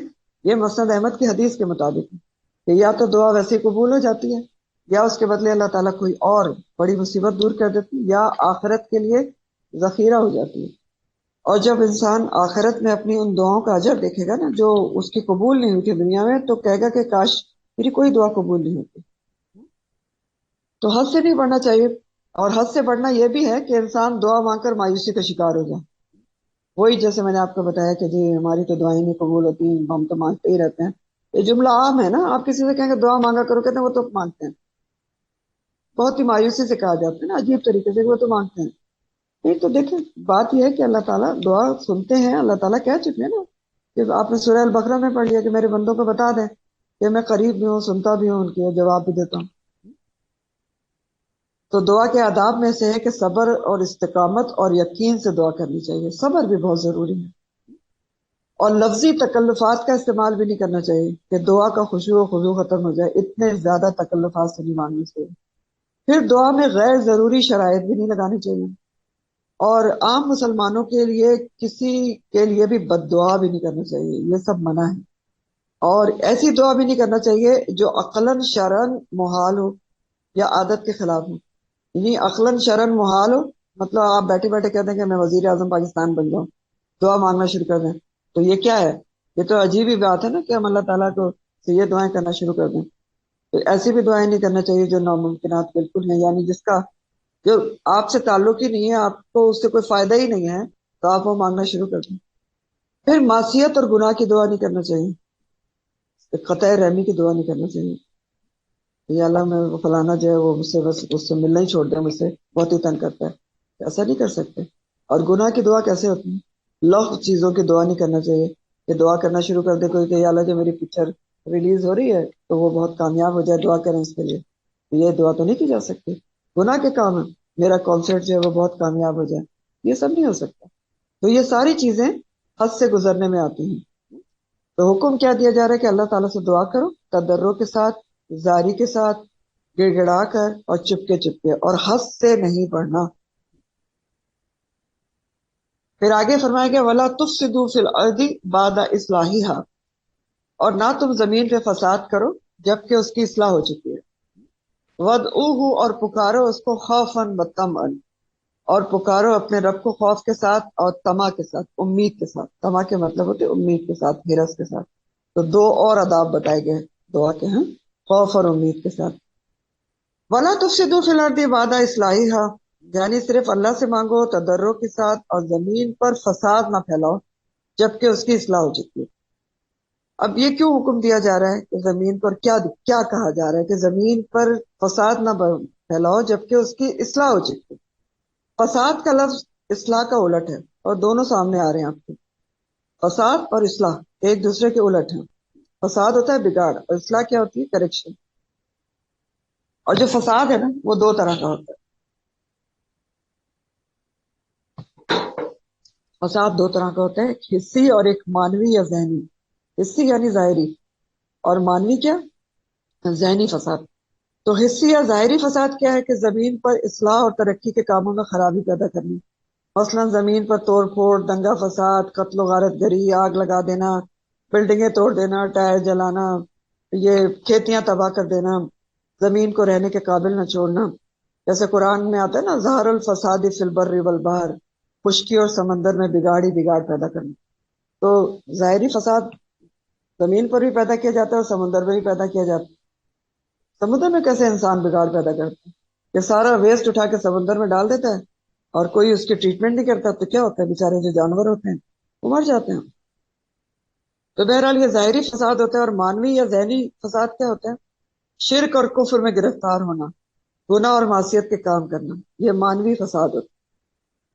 Speaker 1: یہ مسند احمد کی حدیث کے مطابق ہے کہ یا تو دعا ویسے ہی قبول ہو جاتی ہے، یا اس کے بدلے اللہ تعالیٰ کوئی اور بڑی مصیبت دور کر دیتی، یا آخرت کے لیے ذخیرہ ہو جاتی ہے. اور جب انسان آخرت میں اپنی ان دعاؤں کا اجر دیکھے گا نا جو اس کی قبول نہیں ہوئی تھی دنیا میں، تو کہے گا کہ کاش میری کوئی دعا قبول نہیں ہوتی. تو حد سے نہیں بڑھنا چاہیے. اور حد سے بڑھنا یہ بھی ہے کہ انسان دعا مانگ کر مایوسی کا شکار ہو جائے. وہی جیسے میں نے آپ کو بتایا کہ جی ہماری تو دعائیں نہیں قبول ہوتی، ہم تو مانگتے ہی رہتے ہیں. یہ جملہ عام ہے نا، آپ کسی سے کہیں گے دعا مانگا کرو، کہتے ہیں وہ تو مانگتے ہیں. بہت ہی مایوسی سے کہا جاتا ہے نا، عجیب طریقے سے، وہ تو مانگتے ہیں. نہیں، تو دیکھیں بات یہ ہے کہ اللہ تعالیٰ دعا سنتے ہیں. اللہ تعالیٰ کہہ چکے ہیں نا کہ آپ نے سورہ البقرہ میں پڑھ لیا کہ میرے بندوں کو بتا دیں کہ میں قریب بھی ہوں، سنتا بھی ہوں، ان کے جواب بھی دیتا ہوں. تو دعا کے آداب میں سے ہے کہ صبر اور استقامت اور یقین سے دعا کرنی چاہیے. صبر بھی بہت ضروری ہے. اور لفظی تکلفات کا استعمال بھی نہیں کرنا چاہیے کہ دعا کا خشوع و خضوع ختم ہو جائے. اتنے زیادہ تکلفات سے نہیں مانگنی چاہیے. پھر دعا میں غیر ضروری شرائط بھی نہیں لگانی چاہیے، اور عام مسلمانوں کے لیے کسی کے لیے بھی بد دعا بھی نہیں کرنا چاہیے، یہ سب منع ہے۔ اور ایسی دعا بھی نہیں کرنا چاہیے جو عقلاً شرعاً محال ہو یا عادت کے خلاف ہو۔ یعنی عقلاً شرعاً محال ہو، مطلب آپ بیٹھے بیٹھے کہتے ہیں کہ میں وزیر اعظم پاکستان بن جاؤں، دعا مانگنا شروع کر دیں، تو یہ کیا ہے؟ یہ تو عجیب ہی بات ہے نا کہ ہم اللہ تعالیٰ کو سے یہ دعائیں کرنا شروع کر دیں۔ تو ایسی بھی دعائیں نہیں کرنا چاہیے جو ناممکنات بالکل ہیں، یعنی جس کا جو آپ سے تعلق ہی نہیں ہے، آپ کو اس سے کوئی فائدہ ہی نہیں ہے، تو آپ وہ مانگنا شروع کر دیں۔ پھر معصیت اور گناہ کی دعا نہیں کرنا چاہیے، قطع رحمی کی دعا نہیں کرنا چاہیے، یا اللہ میں وہ فلانا جو ہے وہ مجھ سے بس اس سے ملنا ہی چھوڑ دے، مجھ سے بہت ہی تنگ کرتا ہے، ایسا نہیں کر سکتے۔ اور گناہ کی دعا کیسے ہوتی ہے؟ لغو چیزوں کی دعا نہیں کرنا چاہیے کہ دعا کرنا شروع کر دے کوئی کہ یا اللہ جو میری پکچر ریلیز ہو رہی ہے تو وہ بہت کامیاب ہو جائے، دعا کریں اس کے لیے، یہ دعا تو نہیں کی جا سکتی۔ گناہ کے کام ہے، میرا کانسرٹ جو ہے وہ بہت کامیاب ہو جائے، یہ سب نہیں ہو سکتا۔ تو یہ ساری چیزیں حد سے گزرنے میں آتی ہیں۔ تو حکم کیا دیا جا رہا ہے کہ اللہ تعالیٰ سے دعا کرو تضرع کے ساتھ، زاری کے ساتھ، گڑ گڑا کر اور چپکے چپکے، اور حد سے نہیں بڑھنا۔ پھر آگے فرمایا گیا وَلَا تُفْسِدُوا فِي الْأَرْضِ بَعْدَ إِصْلَاحِهَا، اور نہ تم زمین پہ فساد کرو جبکہ اس کی اصلاح ہو چکی ہے۔ وَادْعُوهُ، اور پکارو اس کو، خوفاً وطمعاً، اور پکارو اپنے رب کو خوف کے ساتھ اور طمع کے ساتھ، امید کے ساتھ۔ طمع کے مطلب ہوتے امید کے ساتھ، ہرس کے ساتھ۔ تو دو اور آداب بتائے گئے دعا کے ہیں، خوف اور امید کے ساتھ۔ وَلَا تُفْسِدُوا فِي الْأَرْضِ بَعْدَ إِصْلَاحِهَا، یعنی صرف اللہ سے مانگو تضرع کے ساتھ، اور زمین پر فساد نہ پھیلاؤ جبکہ اس کی اصلاح ہو چکی ہے۔ اب یہ کیوں حکم دیا جا رہا ہے کہ زمین پر کیا کہا جا رہا ہے کہ زمین پر فساد نہ پھیلاؤ جبکہ اس کی اصلاح ہو چکی ہے؟ فساد کا لفظ اصلاح کا الٹ ہے، اور دونوں سامنے آ رہے ہیں آپ کو۔ فساد اور اصلاح ایک دوسرے کے الٹ ہیں۔ فساد ہوتا ہے بگاڑ، اور اصلاح کیا ہوتی ہے؟ کریکشن۔ اور جو فساد ہے نا وہ دو طرح کا ہوتا ہے۔ فساد دو طرح کا ہوتا ہے، ایک حصی اور ایک مانوی یا ذہنی۔ حصی یعنی ظاہری، اور مانوی کیا؟ ذہنی فساد۔ تو حصی یا ظاہری فساد کیا ہے کہ زمین پر اصلاح اور ترقی کے کاموں میں خرابی پیدا کرنی، مثلا زمین پر توڑ پھوڑ، دنگا فساد، قتل و غارت گری، آگ لگا دینا، بلڈنگیں توڑ دینا، ٹائر جلانا، یہ کھیتیاں تباہ کر دینا، زمین کو رہنے کے قابل نہ چھوڑنا۔ جیسے قرآن میں آتا ہے نا ظہر الفساد فی البر والبحر، خشکی اور سمندر میں بگاڑ ہی بگاڑ پیدا کرنا۔ تو ظاہری فساد زمین پر بھی پیدا کیا جاتا ہے اور سمندر میں بھی پیدا کیا جاتا ہے۔ سمندر میں کیسے انسان بگاڑ پیدا کرتا ہے؟ کہ سارا ویسٹ اٹھا کے سمندر میں ڈال دیتا ہے اور کوئی اس کی ٹریٹمنٹ نہیں کرتا، تو کیا ہوتا ہے؟ بیچارے جو جانور ہوتے ہیں وہ مر جاتے ہیں۔ تو بہرحال یہ ظاہری فساد ہوتا ہے، اور مانوی یا ذہنی فساد کیا ہوتا ہے؟ شرک اور کفر میں گرفتار ہونا، گناہ اور معصیت کے کام کرنا، یہ مانوی فساد ہوتا ہے۔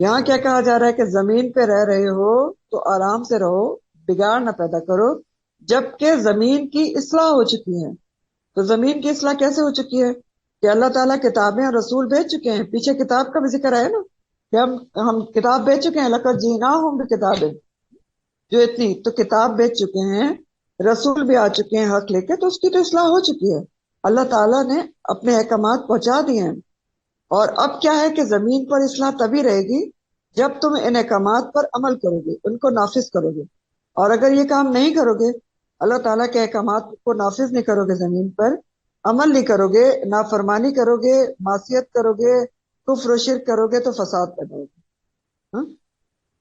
Speaker 1: یہاں کیا کہا جا رہا ہے کہ زمین پہ رہ رہے ہو تو آرام سے رہو، بگاڑ نہ پیدا کرو جبکہ زمین کی اصلاح ہو چکی ہے۔ تو زمین کی اصلاح کیسے ہو چکی ہے؟ کہ اللہ تعالیٰ کتابیں اور رسول بھیج چکے ہیں۔ پیچھے کتاب کا بھی ذکر ہے نا کہ ہم کتاب بھیج چکے ہیں، لَقَدْ جِئْنَاهُمْ بِكِتَابٍ، جو اتنی تو کتاب بھیج چکے ہیں، رسول بھی آ چکے ہیں حق لے کے، تو اس کی تو اصلاح ہو چکی ہے۔ اللہ تعالیٰ نے اپنے احکامات پہنچا دیے ہیں، اور اب کیا ہے کہ زمین پر اصلاح تبھی رہے گی جب تم ان احکامات پر عمل کرو گے، ان کو نافذ کرو گے۔ اور اگر یہ کام نہیں کرو گے، اللہ تعالیٰ کے احکامات کو نافذ نہیں کرو گے، زمین پر عمل نہیں کرو گے، نافرمانی کرو گے، معصیت کرو گے، کفر و شرک کرو گے، تو فساد پیدا ہوگا۔ ہاں؟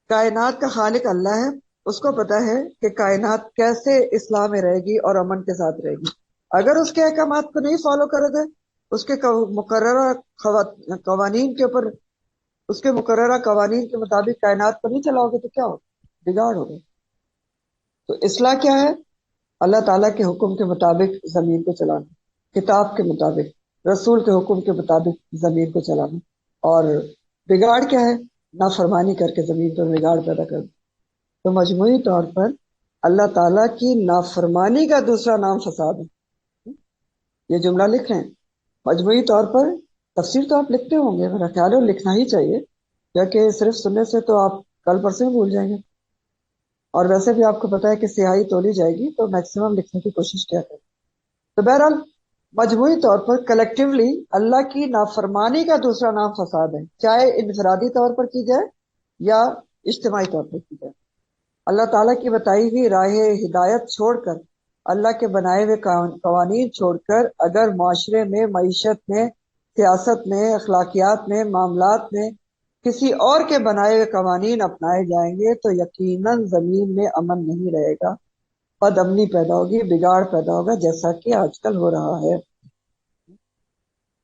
Speaker 1: کائنات کا خالق اللہ ہے، اس کو پتا ہے کہ کائنات کیسے اصلاح میں رہے گی اور امن کے ساتھ رہے گی۔ اگر اس کے احکامات کو نہیں فالو کرو گے، اس کے مقررہ قوانین کے اوپر، اس کے مقررہ قوانین کے مطابق کائنات کو نہیں چلاؤ گے، تو کیا ہوگا؟ بگاڑ ہوگا۔ تو اصلاح کیا ہے؟ اللہ تعالیٰ کے حکم کے مطابق زمین کو چلانا، کتاب کے مطابق، رسول کے حکم کے مطابق زمین کو چلانا۔ اور بگاڑ کیا ہے؟ نافرمانی کر کے زمین پر بگاڑ پیدا کرنا۔ تو مجموعی طور پر اللہ تعالیٰ کی نافرمانی کا دوسرا نام فساد ہے۔ یہ جملہ لکھ رہے ہیں مجموعی طور پر۔ تفسیر تو آپ لکھتے ہوں گے، میرا خیال ہے لکھنا ہی چاہیے، کیونکہ صرف سننے سے تو آپ کل پرسوں بھول جائیں گے، اور ویسے بھی آپ کو پتا ہے کہ سیاہی تولی جائے گی، تو میکسیمم لکھنے کی کوشش کیا کریں۔ تو بہرحال مجموعی طور پر کلیکٹیولی اللہ کی نافرمانی کا دوسرا نام فساد ہے، چاہے انفرادی طور پر کی جائے یا اجتماعی طور پر کی جائے۔ اللہ تعالیٰ کی بتائی ہوئی راہ ہدایت چھوڑ کر، اللہ کے بنائے ہوئے قوانین چھوڑ کر اگر معاشرے میں، معیشت میں، سیاست میں، اخلاقیات میں، معاملات میں کسی اور کے بنائے ہوئے قوانین اپنائے جائیں گے تو یقیناً زمین میں امن نہیں رہے گا، بد امنی پیدا ہوگی، بگاڑ پیدا ہوگا، جیسا کہ آج کل ہو رہا ہے۔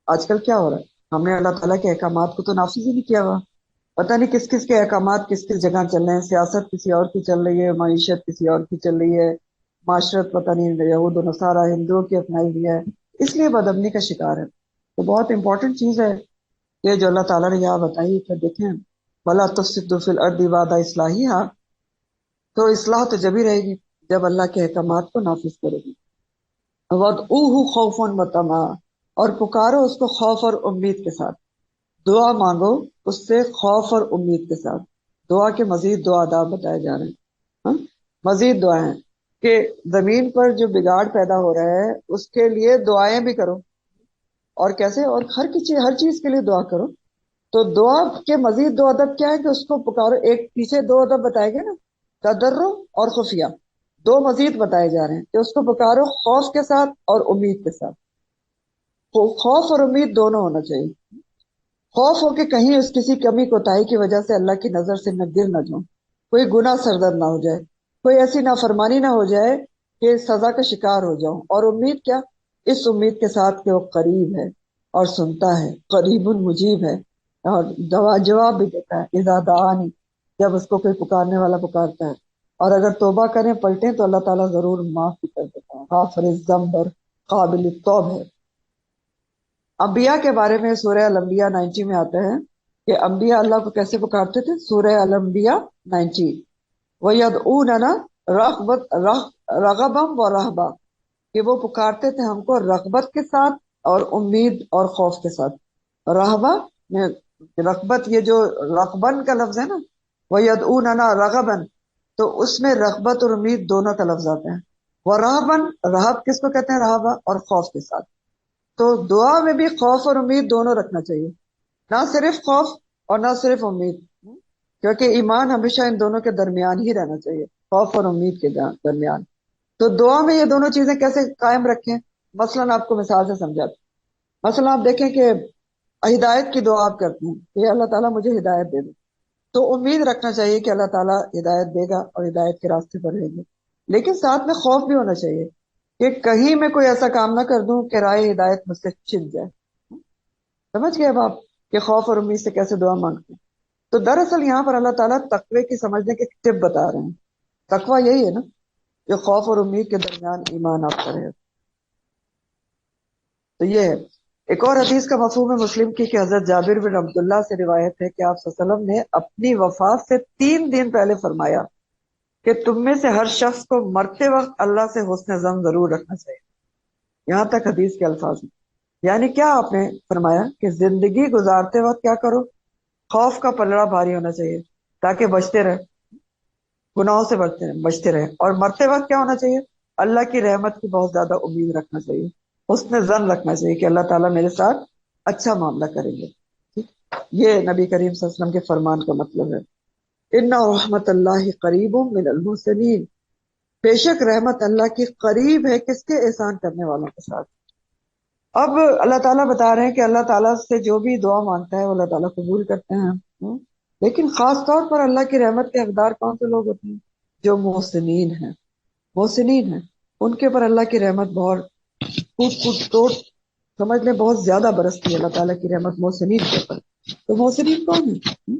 Speaker 1: آج کل کیا ہو رہا ہے؟ ہم نے اللہ تعالیٰ کے احکامات کو تو نافذ ہی نہیں کیا ہوا، پتہ نہیں کس کس کے احکامات کس کس جگہ چل رہے ہیں، سیاست کسی اور کی چل رہی ہے، معیشت کسی اور کی چل رہی ہے، معاشرت پتہ نہیں یہود و نصارہ ہندوؤں کی اپنائی ہوئی ہے، اس لیے بدامنی کا شکار ہے۔ تو بہت امپورٹنٹ چیز ہے یہ جو اللہ تعالیٰ نے یہاں بتائی کہ دیکھیں وَلَا تُفْسِدُوا فِي الْأَرْضِ بَعْدَ إِصْلَاحِهَا، تو اصلاح تو جب ہی رہے گی جب اللہ کے احکامات کو نافذ کرے گی۔ وَادْعُوهُ خَوْفًا وَطَمَعًا، اور پکارو اس کو خوف اور امید کے ساتھ، دعا مانگو اس سے خوف اور امید کے ساتھ۔ دعا کے مزید دعا آداب بتائے جا رہے ہیں، ہاں؟ مزید دعائیں کہ زمین پر جو بگاڑ پیدا ہو رہا ہے اس کے لیے دعائیں بھی کرو، اور کیسے؟ اور ہر چیز کے لیے دعا کرو۔ تو دعا کے مزید دو ادب کیا ہے کہ اس کو پکارو، ایک پیچھے دو ادب بتائے گئے نا، تضرع اور خفیہ، دو مزید بتائے جا رہے ہیں کہ اس کو پکارو خوف کے ساتھ اور امید کے ساتھ۔ خوف اور امید دونوں ہونا چاہیے۔ خوف ہو کہ کہیں اس کسی کمی کوتاہی کی وجہ سے اللہ کی نظر سے نہ گر نہ جاؤں، کوئی گناہ سرزد نہ ہو جائے، کوئی ایسی نافرمانی نہ ہو جائے کہ سزا کا شکار ہو جاؤں۔ اور امید کیا؟ اس امید کے ساتھ کہ وہ قریب ہے اور سنتا ہے، قریب مجیب ہے، اور جواب بھی دیتا ہے اذا دعانی، جب اس کو کوئی پکارنے والا پکارتا ہے۔ اور اگر توبہ کریں، پلٹیں تو اللہ تعالیٰ ضرور معاف بھی کر دیتا ہے، غافر الذنب اور قابل التوب ہے۔ انبیاء کے بارے میں سورہ الانبیاء 90 میں آتا ہے کہ انبیاء اللہ کو کیسے پکارتے تھے۔ سورہ الانبیاء 90، وَيَدْعُونَنَا رَغَبًا وَرَهْبًا، کہ وہ پکارتے تھے ہم کو رغبت کے ساتھ اور امید اور خوف کے ساتھ۔ رہبہ میں رغبت، یہ جو رغبن کا لفظ ہے نا، وَيَدْعُونَنَا رَغَبًا، تو اس میں رغبت اور امید دونوں کا لفظ آتا ہے۔ وَرَهْبًا، رہب کس کو کہتے ہیں؟ رہبہ، اور خوف کے ساتھ۔ تو دعا میں بھی خوف اور امید دونوں رکھنا چاہیے، نہ صرف خوف اور نہ صرف امید، کیونکہ ایمان ہمیشہ ان دونوں کے درمیان ہی رہنا چاہیے، خوف اور امید کے درمیان۔ تو دعا میں یہ دونوں چیزیں کیسے قائم رکھیں؟ مثلاً آپ کو مثال سے سمجھاتے ہیں۔ مثلاً آپ دیکھیں کہ ہدایت کی دعا آپ کرتے ہیں کہ اللہ تعالیٰ مجھے ہدایت دے دے، تو امید رکھنا چاہیے کہ اللہ تعالیٰ ہدایت دے گا اور ہدایت کے راستے پر رہیں گے، لیکن ساتھ میں خوف بھی ہونا چاہیے کہ کہیں میں کوئی ایسا کام نہ کر دوں کہ راہ ہدایت مجھ سے چھن جائے۔ سمجھ گئے اب آپ کہ خوف اور امید سے کیسے دعا مانگتے ہیں؟ تو دراصل یہاں پر اللہ تعالیٰ تقوی کی سمجھنے کے ٹپ بتا رہے ہیں۔ تقوی یہی ہے نا کہ خوف اور امید کے درمیان ایمان آپ کا رہے۔ تو یہ ہے۔ ایک اور حدیث کا مفہوم ہے مسلم کی کہ حضرت جابر بن عبداللہ سے روایت ہے کہ آپ صلی اللہ علیہ وسلم نے اپنی وفات سے 3 دن پہلے فرمایا کہ تم میں سے ہر شخص کو مرتے وقت اللہ سے حسن ظن ضرور رکھنا چاہیے۔ یہاں تک حدیث کے الفاظ ہیں۔ یعنی کیا آپ نے فرمایا کہ زندگی گزارتے وقت کیا کرو؟ خوف کا پلڑا بھاری ہونا چاہیے تاکہ بچتے رہے، گناہوں سے بچتے رہے، اور مرتے وقت کیا ہونا چاہیے؟ اللہ کی رحمت کی بہت زیادہ امید رکھنا چاہیے، حسن ظن رکھنا چاہیے کہ اللہ تعالیٰ میرے ساتھ اچھا معاملہ کریں گے۔ یہ نبی کریم صلی اللہ علیہ وسلم کے فرمان کا مطلب ہے۔ ان رحمت اللہ قریب من المحسنین، بے شک رحمت اللہ کی قریب ہے کس کے؟ احسان کرنے والوں کے ساتھ۔ اب اللہ تعالیٰ بتا رہے ہیں کہ اللہ تعالیٰ سے جو بھی دعا مانگتا ہے وہ اللہ تعالیٰ قبول کرتے ہیں، لیکن خاص طور پر اللہ کی رحمت کے حقدار کون سے لوگ ہوتے ہیں؟ جو محسنین ہیں۔ محسنین ہیں ان کے اوپر اللہ کی رحمت بہت ٹوٹ توڑ سمجھ لیں بہت زیادہ برستی ہے اللہ تعالیٰ کی رحمت محسنین کے اوپر۔ تو محسنین کون ہے؟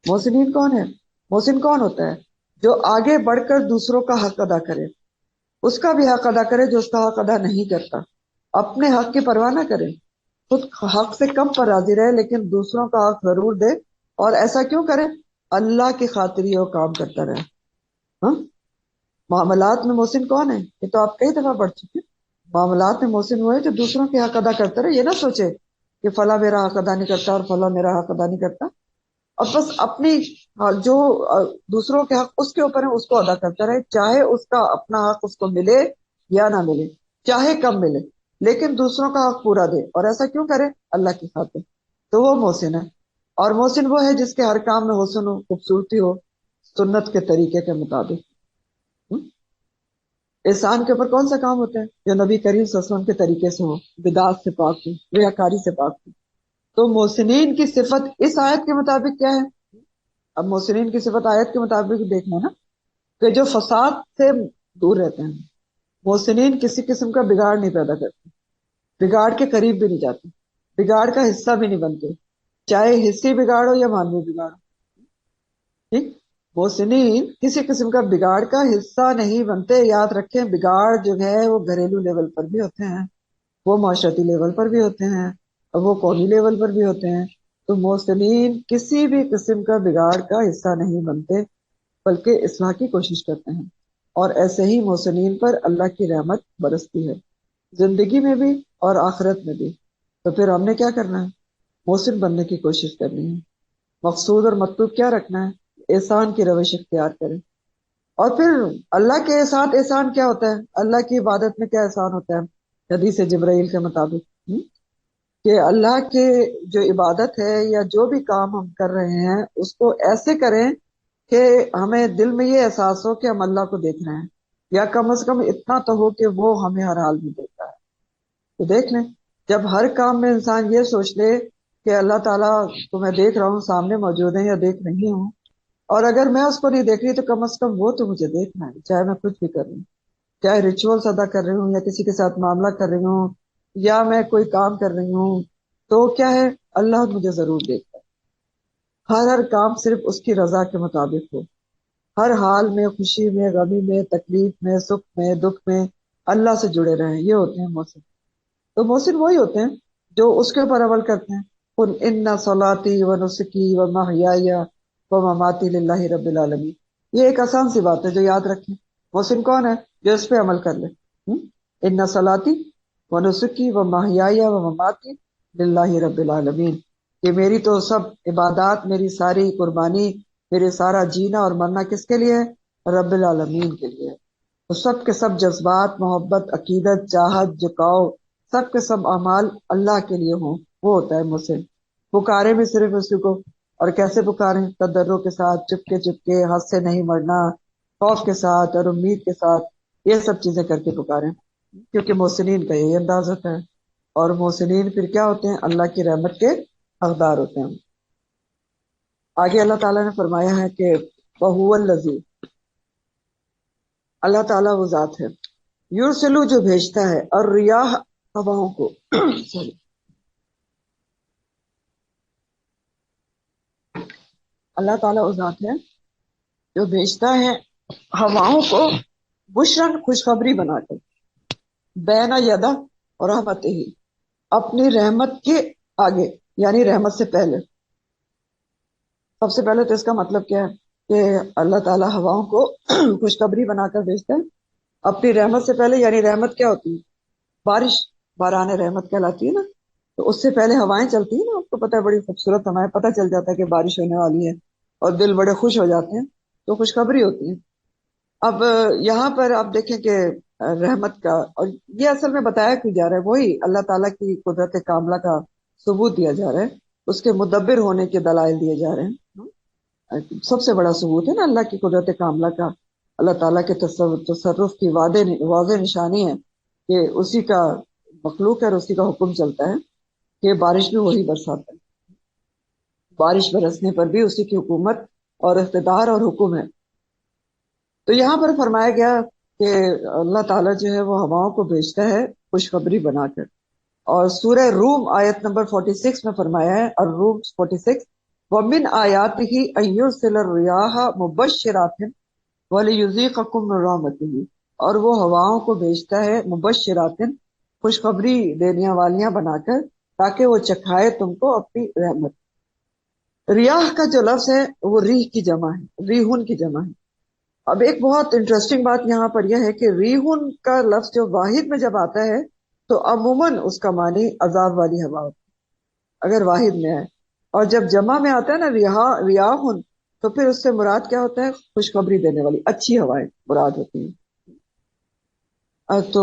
Speaker 1: محسنین کون ہے؟ محسن کون ہوتا ہے؟ جو آگے بڑھ کر دوسروں کا حق ادا کرے، اس کا بھی حق ادا کرے جو اس کا حق ادا نہیں کرتا، اپنے حق کی پرواہ نہ کرے، خود حق سے کم پر راضی رہے لیکن دوسروں کا حق ضرور دے۔ اور ایسا کیوں کرے؟ اللہ کی خاطر یہ وہ کام کرتا رہے۔ ہاں؟ معاملات میں محسن کون ہے؟ یہ تو آپ کئی دفعہ پڑھ چکے ہیں۔ معاملات میں محسن وہ ہے جو دوسروں کے حق ادا کرتا رہے، یہ نہ سوچے کہ فلاں میرا حق ادا نہیں کرتا اور فلاں میرا حق ادا نہیں کرتا، اور بس اپنی جو دوسروں کے حق اس کے اوپر ہے اس کو ادا کرتا رہے، چاہے اس کا اپنا حق اس کو ملے یا نہ ملے۔ چاہے کم ملے لیکن دوسروں کا حق پورا دے، اور ایسا کیوں کرے؟ اللہ کی خاطر، تو وہ محسن ہے۔ اور محسن وہ ہے جس کے ہر کام میں حسن ہو، خوبصورتی ہو، سنت کے طریقے کے مطابق۔ احسان کے اوپر کون سا کام ہوتا ہے جو نبی کریم صلی اللہ علیہ وسلم کے طریقے سے ہو، بدعات سے پاک ہو، ریاکاری سے پاک ہو؟ تو محسنین کی صفت اس آیت کے مطابق کیا ہے؟ اب محسنین کی صفت آیت کے مطابق دیکھنا نا، کہ جو فساد سے دور رہتے ہیں۔ محسنین کسی قسم کا بگاڑ نہیں پیدا کرتے، بگاڑ کے قریب بھی نہیں جاتے، بگاڑ کا حصہ بھی نہیں بنتے، چاہے حصی بگاڑ ہو یا مانوی بگاڑ ہو۔ ٹھیک؟ محسنین کسی قسم کا بگاڑ کا حصہ نہیں بنتے۔ یاد رکھیں، بگاڑ جو ہے وہ گھریلو لیول پر بھی ہوتے ہیں، وہ معاشرتی لیول پر بھی ہوتے ہیں، اور وہ قومی لیول پر بھی ہوتے ہیں۔ تو محسنین کسی بھی قسم کا بگاڑ کا حصہ نہیں بنتے، بلکہ اصلاح کی کوشش کرتے ہیں، اور ایسے ہی محسنین پر اللہ کی رحمت برستی ہے، زندگی میں بھی اور آخرت میں بھی۔ تو پھر ہم نے کیا کرنا ہے؟ محسن بننے کی کوشش کرنی ہے۔ مقصود اور مطلوب کیا رکھنا ہے؟ احسان کی روش اختیار کریں۔ اور پھر اللہ کے ساتھ احسان کیا ہوتا ہے؟ اللہ کی عبادت میں کیا احسان ہوتا ہے حدیث جبرائیل کے مطابق؟ کہ اللہ کے جو عبادت ہے یا جو بھی کام ہم کر رہے ہیں اس کو ایسے کریں کہ ہمیں دل میں یہ احساس ہو کہ ہم اللہ کو دیکھ رہے ہیں، یا کم از کم اتنا تو ہو کہ وہ ہمیں ہر حال میں دیکھ رہا ہے۔ تو دیکھ لیں، جب ہر کام میں انسان یہ سوچ لے کہ اللہ تعالیٰ کو میں دیکھ رہا ہوں، سامنے موجود ہے یا دیکھ نہیں ہوں، اور اگر میں اس کو نہیں دیکھ رہی تو کم از کم وہ تو مجھے دیکھنا ہے، چاہے میں کچھ بھی کر رہی ہوں، چاہے ریچولس ادا کر رہی ہوں یا کسی کے ساتھ معاملہ کر رہی ہوں یا میں کوئی کام کر رہی ہوں، تو کیا ہے؟ اللہ مجھے ضرور دیکھتا ہے۔ ہر کام صرف اس کی رضا کے مطابق ہو، ہر حال میں، خوشی میں، غمی میں، تکلیف میں، سکھ میں، دکھ میں اللہ سے جڑے رہیں، یہ ہوتے ہیں محسن۔ تو محسن وہی ہوتے ہیں جو اس کے اوپر عمل کرتے ہیں۔ قل ان صلاتی و نسکی و محیای و مماتی للہ رب العالمین۔ یہ ایک آسان سی بات ہے جو یاد رکھیں۔ محسن کون ہے؟ جو اس پہ عمل کر لے۔ ان صلاتی و نسکی و محیای و مماتی للہ رب العالمین، کہ میری تو سب عبادات، میری ساری قربانی، میرے سارا جینا اور مرنا کس کے لیے ہے؟ رب العالمین کے لیے۔ تو سب کے سب جذبات، محبت، عقیدت، چاہت، جھکاؤ، سب کے سب اعمال اللہ کے لیے ہوں، وہ ہوتا ہے محسن۔ پکارے بھی صرف اسی کو، اور کیسے پکاریں؟ تضرع کے ساتھ، چپکے چپکے، ہاتھ سے نہیں مرنا، خوف کے ساتھ اور امید کے ساتھ، یہ سب چیزیں کر کے پکاریں، کیونکہ محسنین کا یہی انداز ہوتا ہے۔ اور محسنین پھر کیا ہوتے ہیں؟ اللہ کی رحمت کے حقدار ہوتے ہیں۔ آگے اللہ تعالیٰ نے فرمایا ہے کہ وَهُوَ الَّذِي، اللہ تعالیٰ وہ ذات ہے، یرسلو جو بھیجتا ہے، اور ریاح ہواؤں کو sorry، اللہ تعالیٰ وہ ذات ہے جو بھیجتا ہے ہواؤں کو بشرن، خوشخبری بنا کر، بین یدا اور رحمت ہی، اپنی رحمت کے آگے، یعنی رحمت سے پہلے۔ سب سے پہلے تو اس کا مطلب کیا ہے کہ اللہ تعالیٰ ہواؤں کو خوشخبری بنا کر بھیجتا ہے اپنی رحمت سے پہلے۔ یعنی رحمت کیا ہوتی ہے؟ بارش، باران رحمت کہلاتی ہے نا۔ تو اس سے پہلے ہوائیں چلتی ہیں نا، آپ کو پتہ ہے، بڑی خوبصورت ہوائیں، پتہ چل جاتا ہے کہ بارش ہونے والی ہے اور دل بڑے خوش ہو جاتے ہیں، تو خوشخبری ہوتی ہے۔ اب یہاں پر آپ دیکھیں کہ رحمت کا، اور یہ اصل میں بتایا کیوں جا رہا ہے؟ وہی اللہ تعالیٰ کی قدرت کاملہ کا ثبوت دیا جا رہا ہے، اس کے مدبر ہونے کے دلائل دیے جا رہے ہیں۔ سب سے بڑا ثبوت ہے نا اللہ کی قدرت کاملہ کا، اللہ تعالیٰ کے تصرف کی واضح نشانی ہے کہ اسی کا مخلوق ہے اور اسی کا حکم چلتا ہے کہ بارش بھی وہی برساتا ہے، بارش برسنے پر بھی اسی کی حکومت اور اقتدار اور حکم ہے۔ تو یہاں پر فرمایا گیا کہ اللہ تعالیٰ جو ہے وہ ہواؤں کو بھیجتا ہے خوشخبری بنا کر، اور سورہ روم آیت نمبر 46 میں فرمایا ہے، الروم 46، وَمِنْ آیَاتِهِ أَن يُرْسِلَ الرِّيَاحَ مُبَشِّرَاتٍ وَلِيُذِيقَكُم مِّن رَّحْمَتِهِ، اور وہ ہواؤں کو بھیجتا ہے مبشراتن، خوشخبری دینے والیاں بنا کر، تاکہ وہ چکھائے تم کو اپنی رحمت۔ ریاح کا جو لفظ ہے وہ ریح کی جمع ہے، ریحن کی جمع ہے۔ اب ایک بہت انٹرسٹنگ بات یہاں پر یہ ہے کہ ریحن کا لفظ جو واحد میں جب آتا ہے تو عموماً اس کا معنی عذاب والی ہوا ہوتی ہے اگر واحد میں ہے، اور جب جمع میں آتا ہے نا ریاحن، تو پھر اس سے مراد کیا ہوتا ہے؟ خوشخبری دینے والی اچھی ہوائیں مراد ہوتی ہیں۔ تو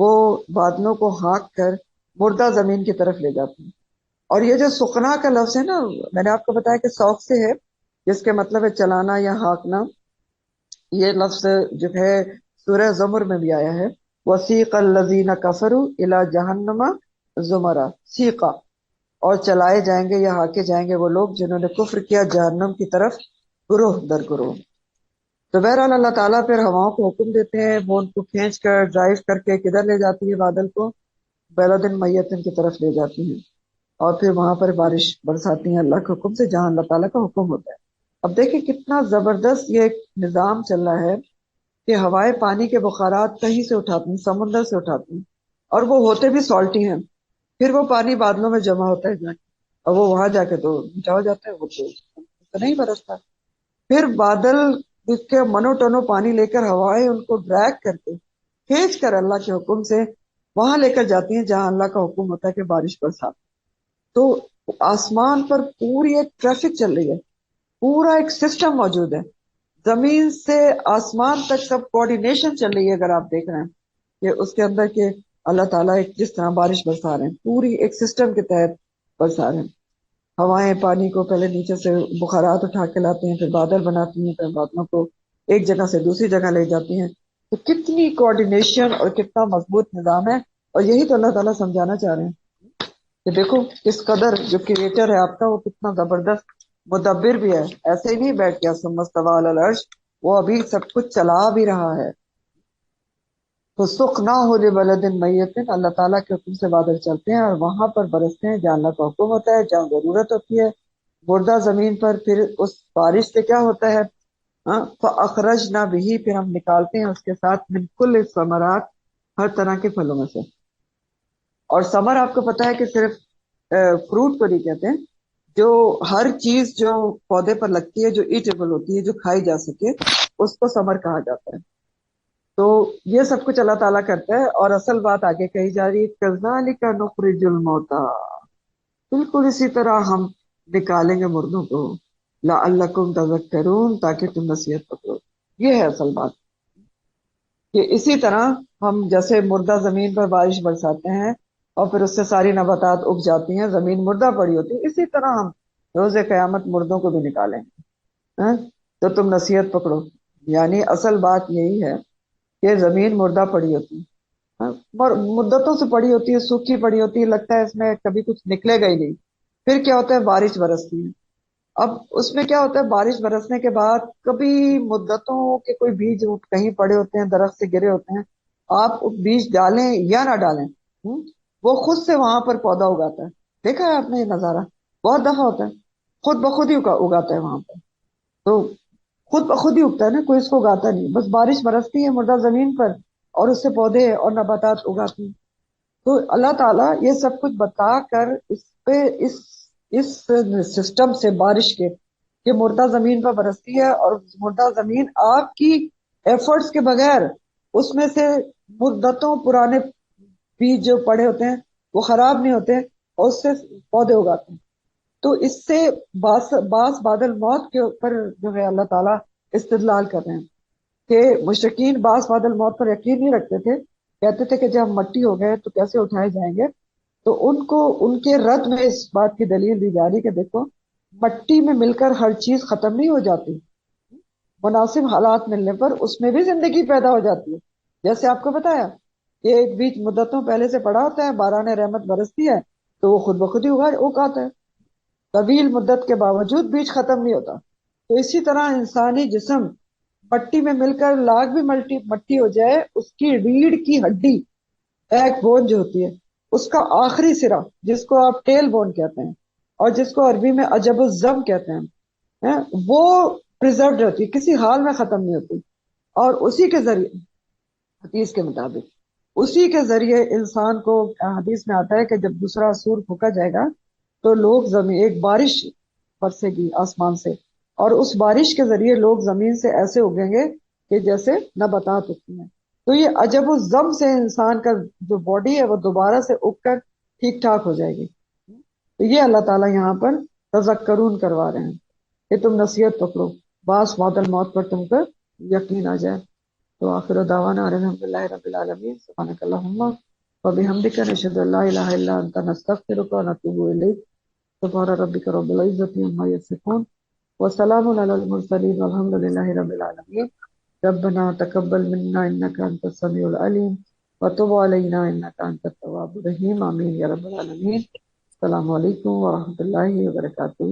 Speaker 1: وہ بادلوں کو ہانک کر مردہ زمین کی طرف لے جاتے ہیں. اور یہ جو سکنا کا لفظ ہے نا، میں نے آپ کو بتایا کہ سوق سے ہے، جس کے مطلب ہے چلانا یا ہانکنا. یہ لفظ جو ہے سورہ زمر میں بھی آیا ہے، وسیق الذین کفروا الی جہنم زمرا، سیقا، اور چلائے جائیں گے یا ہاکے جائیں گے وہ لوگ جنہوں نے کفر کیا جہنم کی طرف گروہ در گروہ. تو بہرحال اللہ تعالیٰ پھر ہواؤں کو حکم دیتے ہیں، وہ ان کو کھینچ کر ڈرائیو کر کے کدھر لے جاتی ہے بادل کو، بلدن میتن کی طرف لے جاتی ہیں، اور پھر وہاں پر بارش برساتی ہیں اللہ کے حکم سے، جہاں اللہ تعالیٰ کا حکم ہوتا ہے. اب دیکھیں کتنا زبردست یہ ایک نظام چل رہا ہے کہ ہوائیں پانی کے بخارات کہیں سے اٹھاتی ہیں، سمندر سے اٹھاتی ہیں، اور وہ ہوتے بھی سالٹی ہیں. پھر وہ پانی بادلوں میں جمع ہوتا ہے جا کے، اور وہ وہاں جا کے تو میٹھا ہو جاتا ہے، وہ تو نہیں برستا. پھر بادل اس کے منو ٹنو پانی لے کر ہوائیں ان کو ڈریگ کر کے کھینچ کر اللہ کے حکم سے وہاں لے کر جاتی ہیں جہاں اللہ کا حکم ہوتا ہے کہ بارش برسا. تو آسمان پر پوری ایک ٹریفک چل رہی ہے، پورا ایک سسٹم موجود ہے، زمین سے آسمان تک سب کوآرڈینیشن چل رہی ہے. اگر آپ دیکھ رہے ہیں کہ اس کے اندر کے اللہ تعالیٰ ایک جس طرح بارش برسا رہے ہیں، پوری ایک سسٹم کے تحت برسا رہے ہیں. ہوائیں پانی کو پہلے نیچے سے بخارات اٹھا کے لاتے ہیں، پھر بادل بناتی ہیں، پھر بادلوں کو ایک جگہ سے دوسری جگہ لے جاتی ہیں. تو کتنی کوآرڈینیشن اور کتنا مضبوط نظام ہے. اور یہی تو اللہ تعالیٰ سمجھانا چاہ رہے ہیں کہ دیکھو کس قدر جو کریٹر ہے آپ کا وہ کتنا زبردست مدبر بھی ہے. ایسے ہی نہیں بیٹھ گیا ثم استویٰ علی العرش، وہ ابھی سب کچھ چلا بھی رہا ہے. تو سقناہ لبلد میت، اللہ تعالیٰ کے حکم سے بادل چلتے ہیں اور وہاں پر برستے ہیں جہاں اللہ کا حکم ہوتا ہے، جہاں ضرورت ہوتی ہے مردہ زمین پر. پھر اس بارش سے کیا ہوتا ہے، فَأَخْرَجْنَا بِهِ، پھر ہم نکالتے ہیں اس کے ساتھ من کل الثمرات، ہر طرح کے پھلوں میں سے. اور ثمر آپ کو پتا ہے کہ صرف فروٹ کو نہیں کہتے ہیں، جو ہر چیز جو پودے پر لگتی ہے، جو ایٹیبل ہوتی ہے، جو کھائی جا سکے، اس کو ثمر کہا جاتا ہے. تو یہ سب کچھ اللہ تعالیٰ کرتا ہے. اور اصل بات آگے کہی جا رہی ہے، كَذَلِكَ نُخْرِجُ الْمَوْتَىٰ، بالکل اسی طرح ہم نکالیں گے مردوں کو، لَعَلَّكُمْ تَذَكَّرُونَ، تاکہ تم نصیحت پکڑو. یہ ہے اصل بات کہ اسی طرح ہم جیسے مردہ زمین پر بارش برساتے ہیں اور پھر اس سے ساری نباتات اگ جاتی ہیں، زمین مردہ پڑی ہوتی ہے، اسی طرح ہم روز قیامت مردوں کو بھی نکالیں گے. تو تم نصیحت پکڑو. یعنی اصل بات یہی ہے کہ زمین مردہ پڑی ہوتی ہے، مدتوں سے پڑی ہوتی ہے، سوکھی پڑی ہوتی ہے، لگتا ہے اس میں کبھی کچھ نکلے گا ہی نہیں. پھر کیا ہوتا ہے، بارش برستی ہے. اب اس میں کیا ہوتا ہے، بارش برسنے کے بعد کبھی مدتوں کے کوئی بیج کہیں پڑے ہوتے ہیں، درخت سے گرے ہوتے ہیں، آپ بیج ڈالیں یا نہ ڈالیں، وہ خود سے وہاں پر پودا اگاتا ہے. دیکھا ہے آپ نے یہ نظارہ، بہت دفعہ ہوتا ہے، خود بخود ہی اگاتا ہے وہاں پر. تو خود بخود ہی اگتا ہے نا، کوئی اس کو اگاتا نہیں، بس بارش برستی ہے مردہ زمین پر اور اس سے پودے اور نباتات اگاتی ہیں. تو اللہ تعالیٰ یہ سب کچھ بتا کر اس پہ اس سسٹم سے بارش کے کہ مردہ زمین پر برستی ہے، اور مردہ زمین آپ کی ایفرٹس کے بغیر اس میں سے مدتوں پرانے بیج جو پڑے ہوتے ہیں وہ خراب نہیں ہوتے اور اس سے پودے اگاتے ہیں. تو اس سے باس بادل موت کے اوپر جو ہے اللہ تعالیٰ استدلال کر رہے ہیں کہ مشرکین باس بادل موت پر یقین نہیں رکھتے تھے، کہتے تھے کہ جب ہم مٹی ہو گئے تو کیسے اٹھائے جائیں گے. تو ان کو ان کے رد میں اس بات کی دلیل دی جا رہی کہ دیکھو مٹی میں مل کر ہر چیز ختم نہیں ہو جاتی، مناسب حالات ملنے پر اس میں بھی زندگی پیدا ہو جاتی ہے. جیسے آپ کو بتایا کہ ایک بیج مدتوں پہلے سے پڑا ہوتا ہے، باران رحمت برستی ہے تو وہ خود بخود ہی اگاتا ہے، طویل مدت کے باوجود بیج ختم نہیں ہوتا. تو اسی طرح انسانی جسم مٹی میں مل کر لاکھ بھی مٹی ہو جائے، اس کی ریڑھ کی ہڈی بیک بون جو ہوتی ہے اس کا آخری سرا جس کو آپ ٹیل بون کہتے ہیں اور جس کو عربی میں عجب الزم کہتے ہیں، وہ پریزروڈ رہتی ہے، کسی حال میں ختم نہیں ہوتی. اور اسی کے ذریعے حدیث کے مطابق اسی کے ذریعے انسان کو، حدیث میں آتا ہے کہ جب دوسرا سور پھونکا جائے گا تو لوگ زمین، ایک بارش برسے گی آسمان سے، اور اس بارش کے ذریعے لوگ زمین سے ایسے اگیں گے کہ جیسے نباتات اگتی ہیں. تو یہ عجب الزم سے انسان کا جو باڈی ہے وہ دوبارہ سے اگ کر ٹھیک ٹھاک ہو جائے گی. تو یہ اللہ تعالیٰ یہاں پر تذکرون کروا رہے ہیں کہ تم نصیحت پکڑو، باس بادل موت پر تم پر یقین آ جائے. تو آخر دعوانا الحمدللہ رب العالمین سبحانک اللہم وبحمدک نشہد ان لا الہ الا انت نستغفرک ونتوب الیک سبحان ربک رب العزۃ عما یصفون وسلام علی المرسلین والحمد للہ رب العالمین ربنا تقبل منا انک انت السمیع العلیم وتب علینا انک انت التواب الرحیم آمین یا رب العالمین. السلام علیکم ورحمۃ اللہ وبرکاتہ.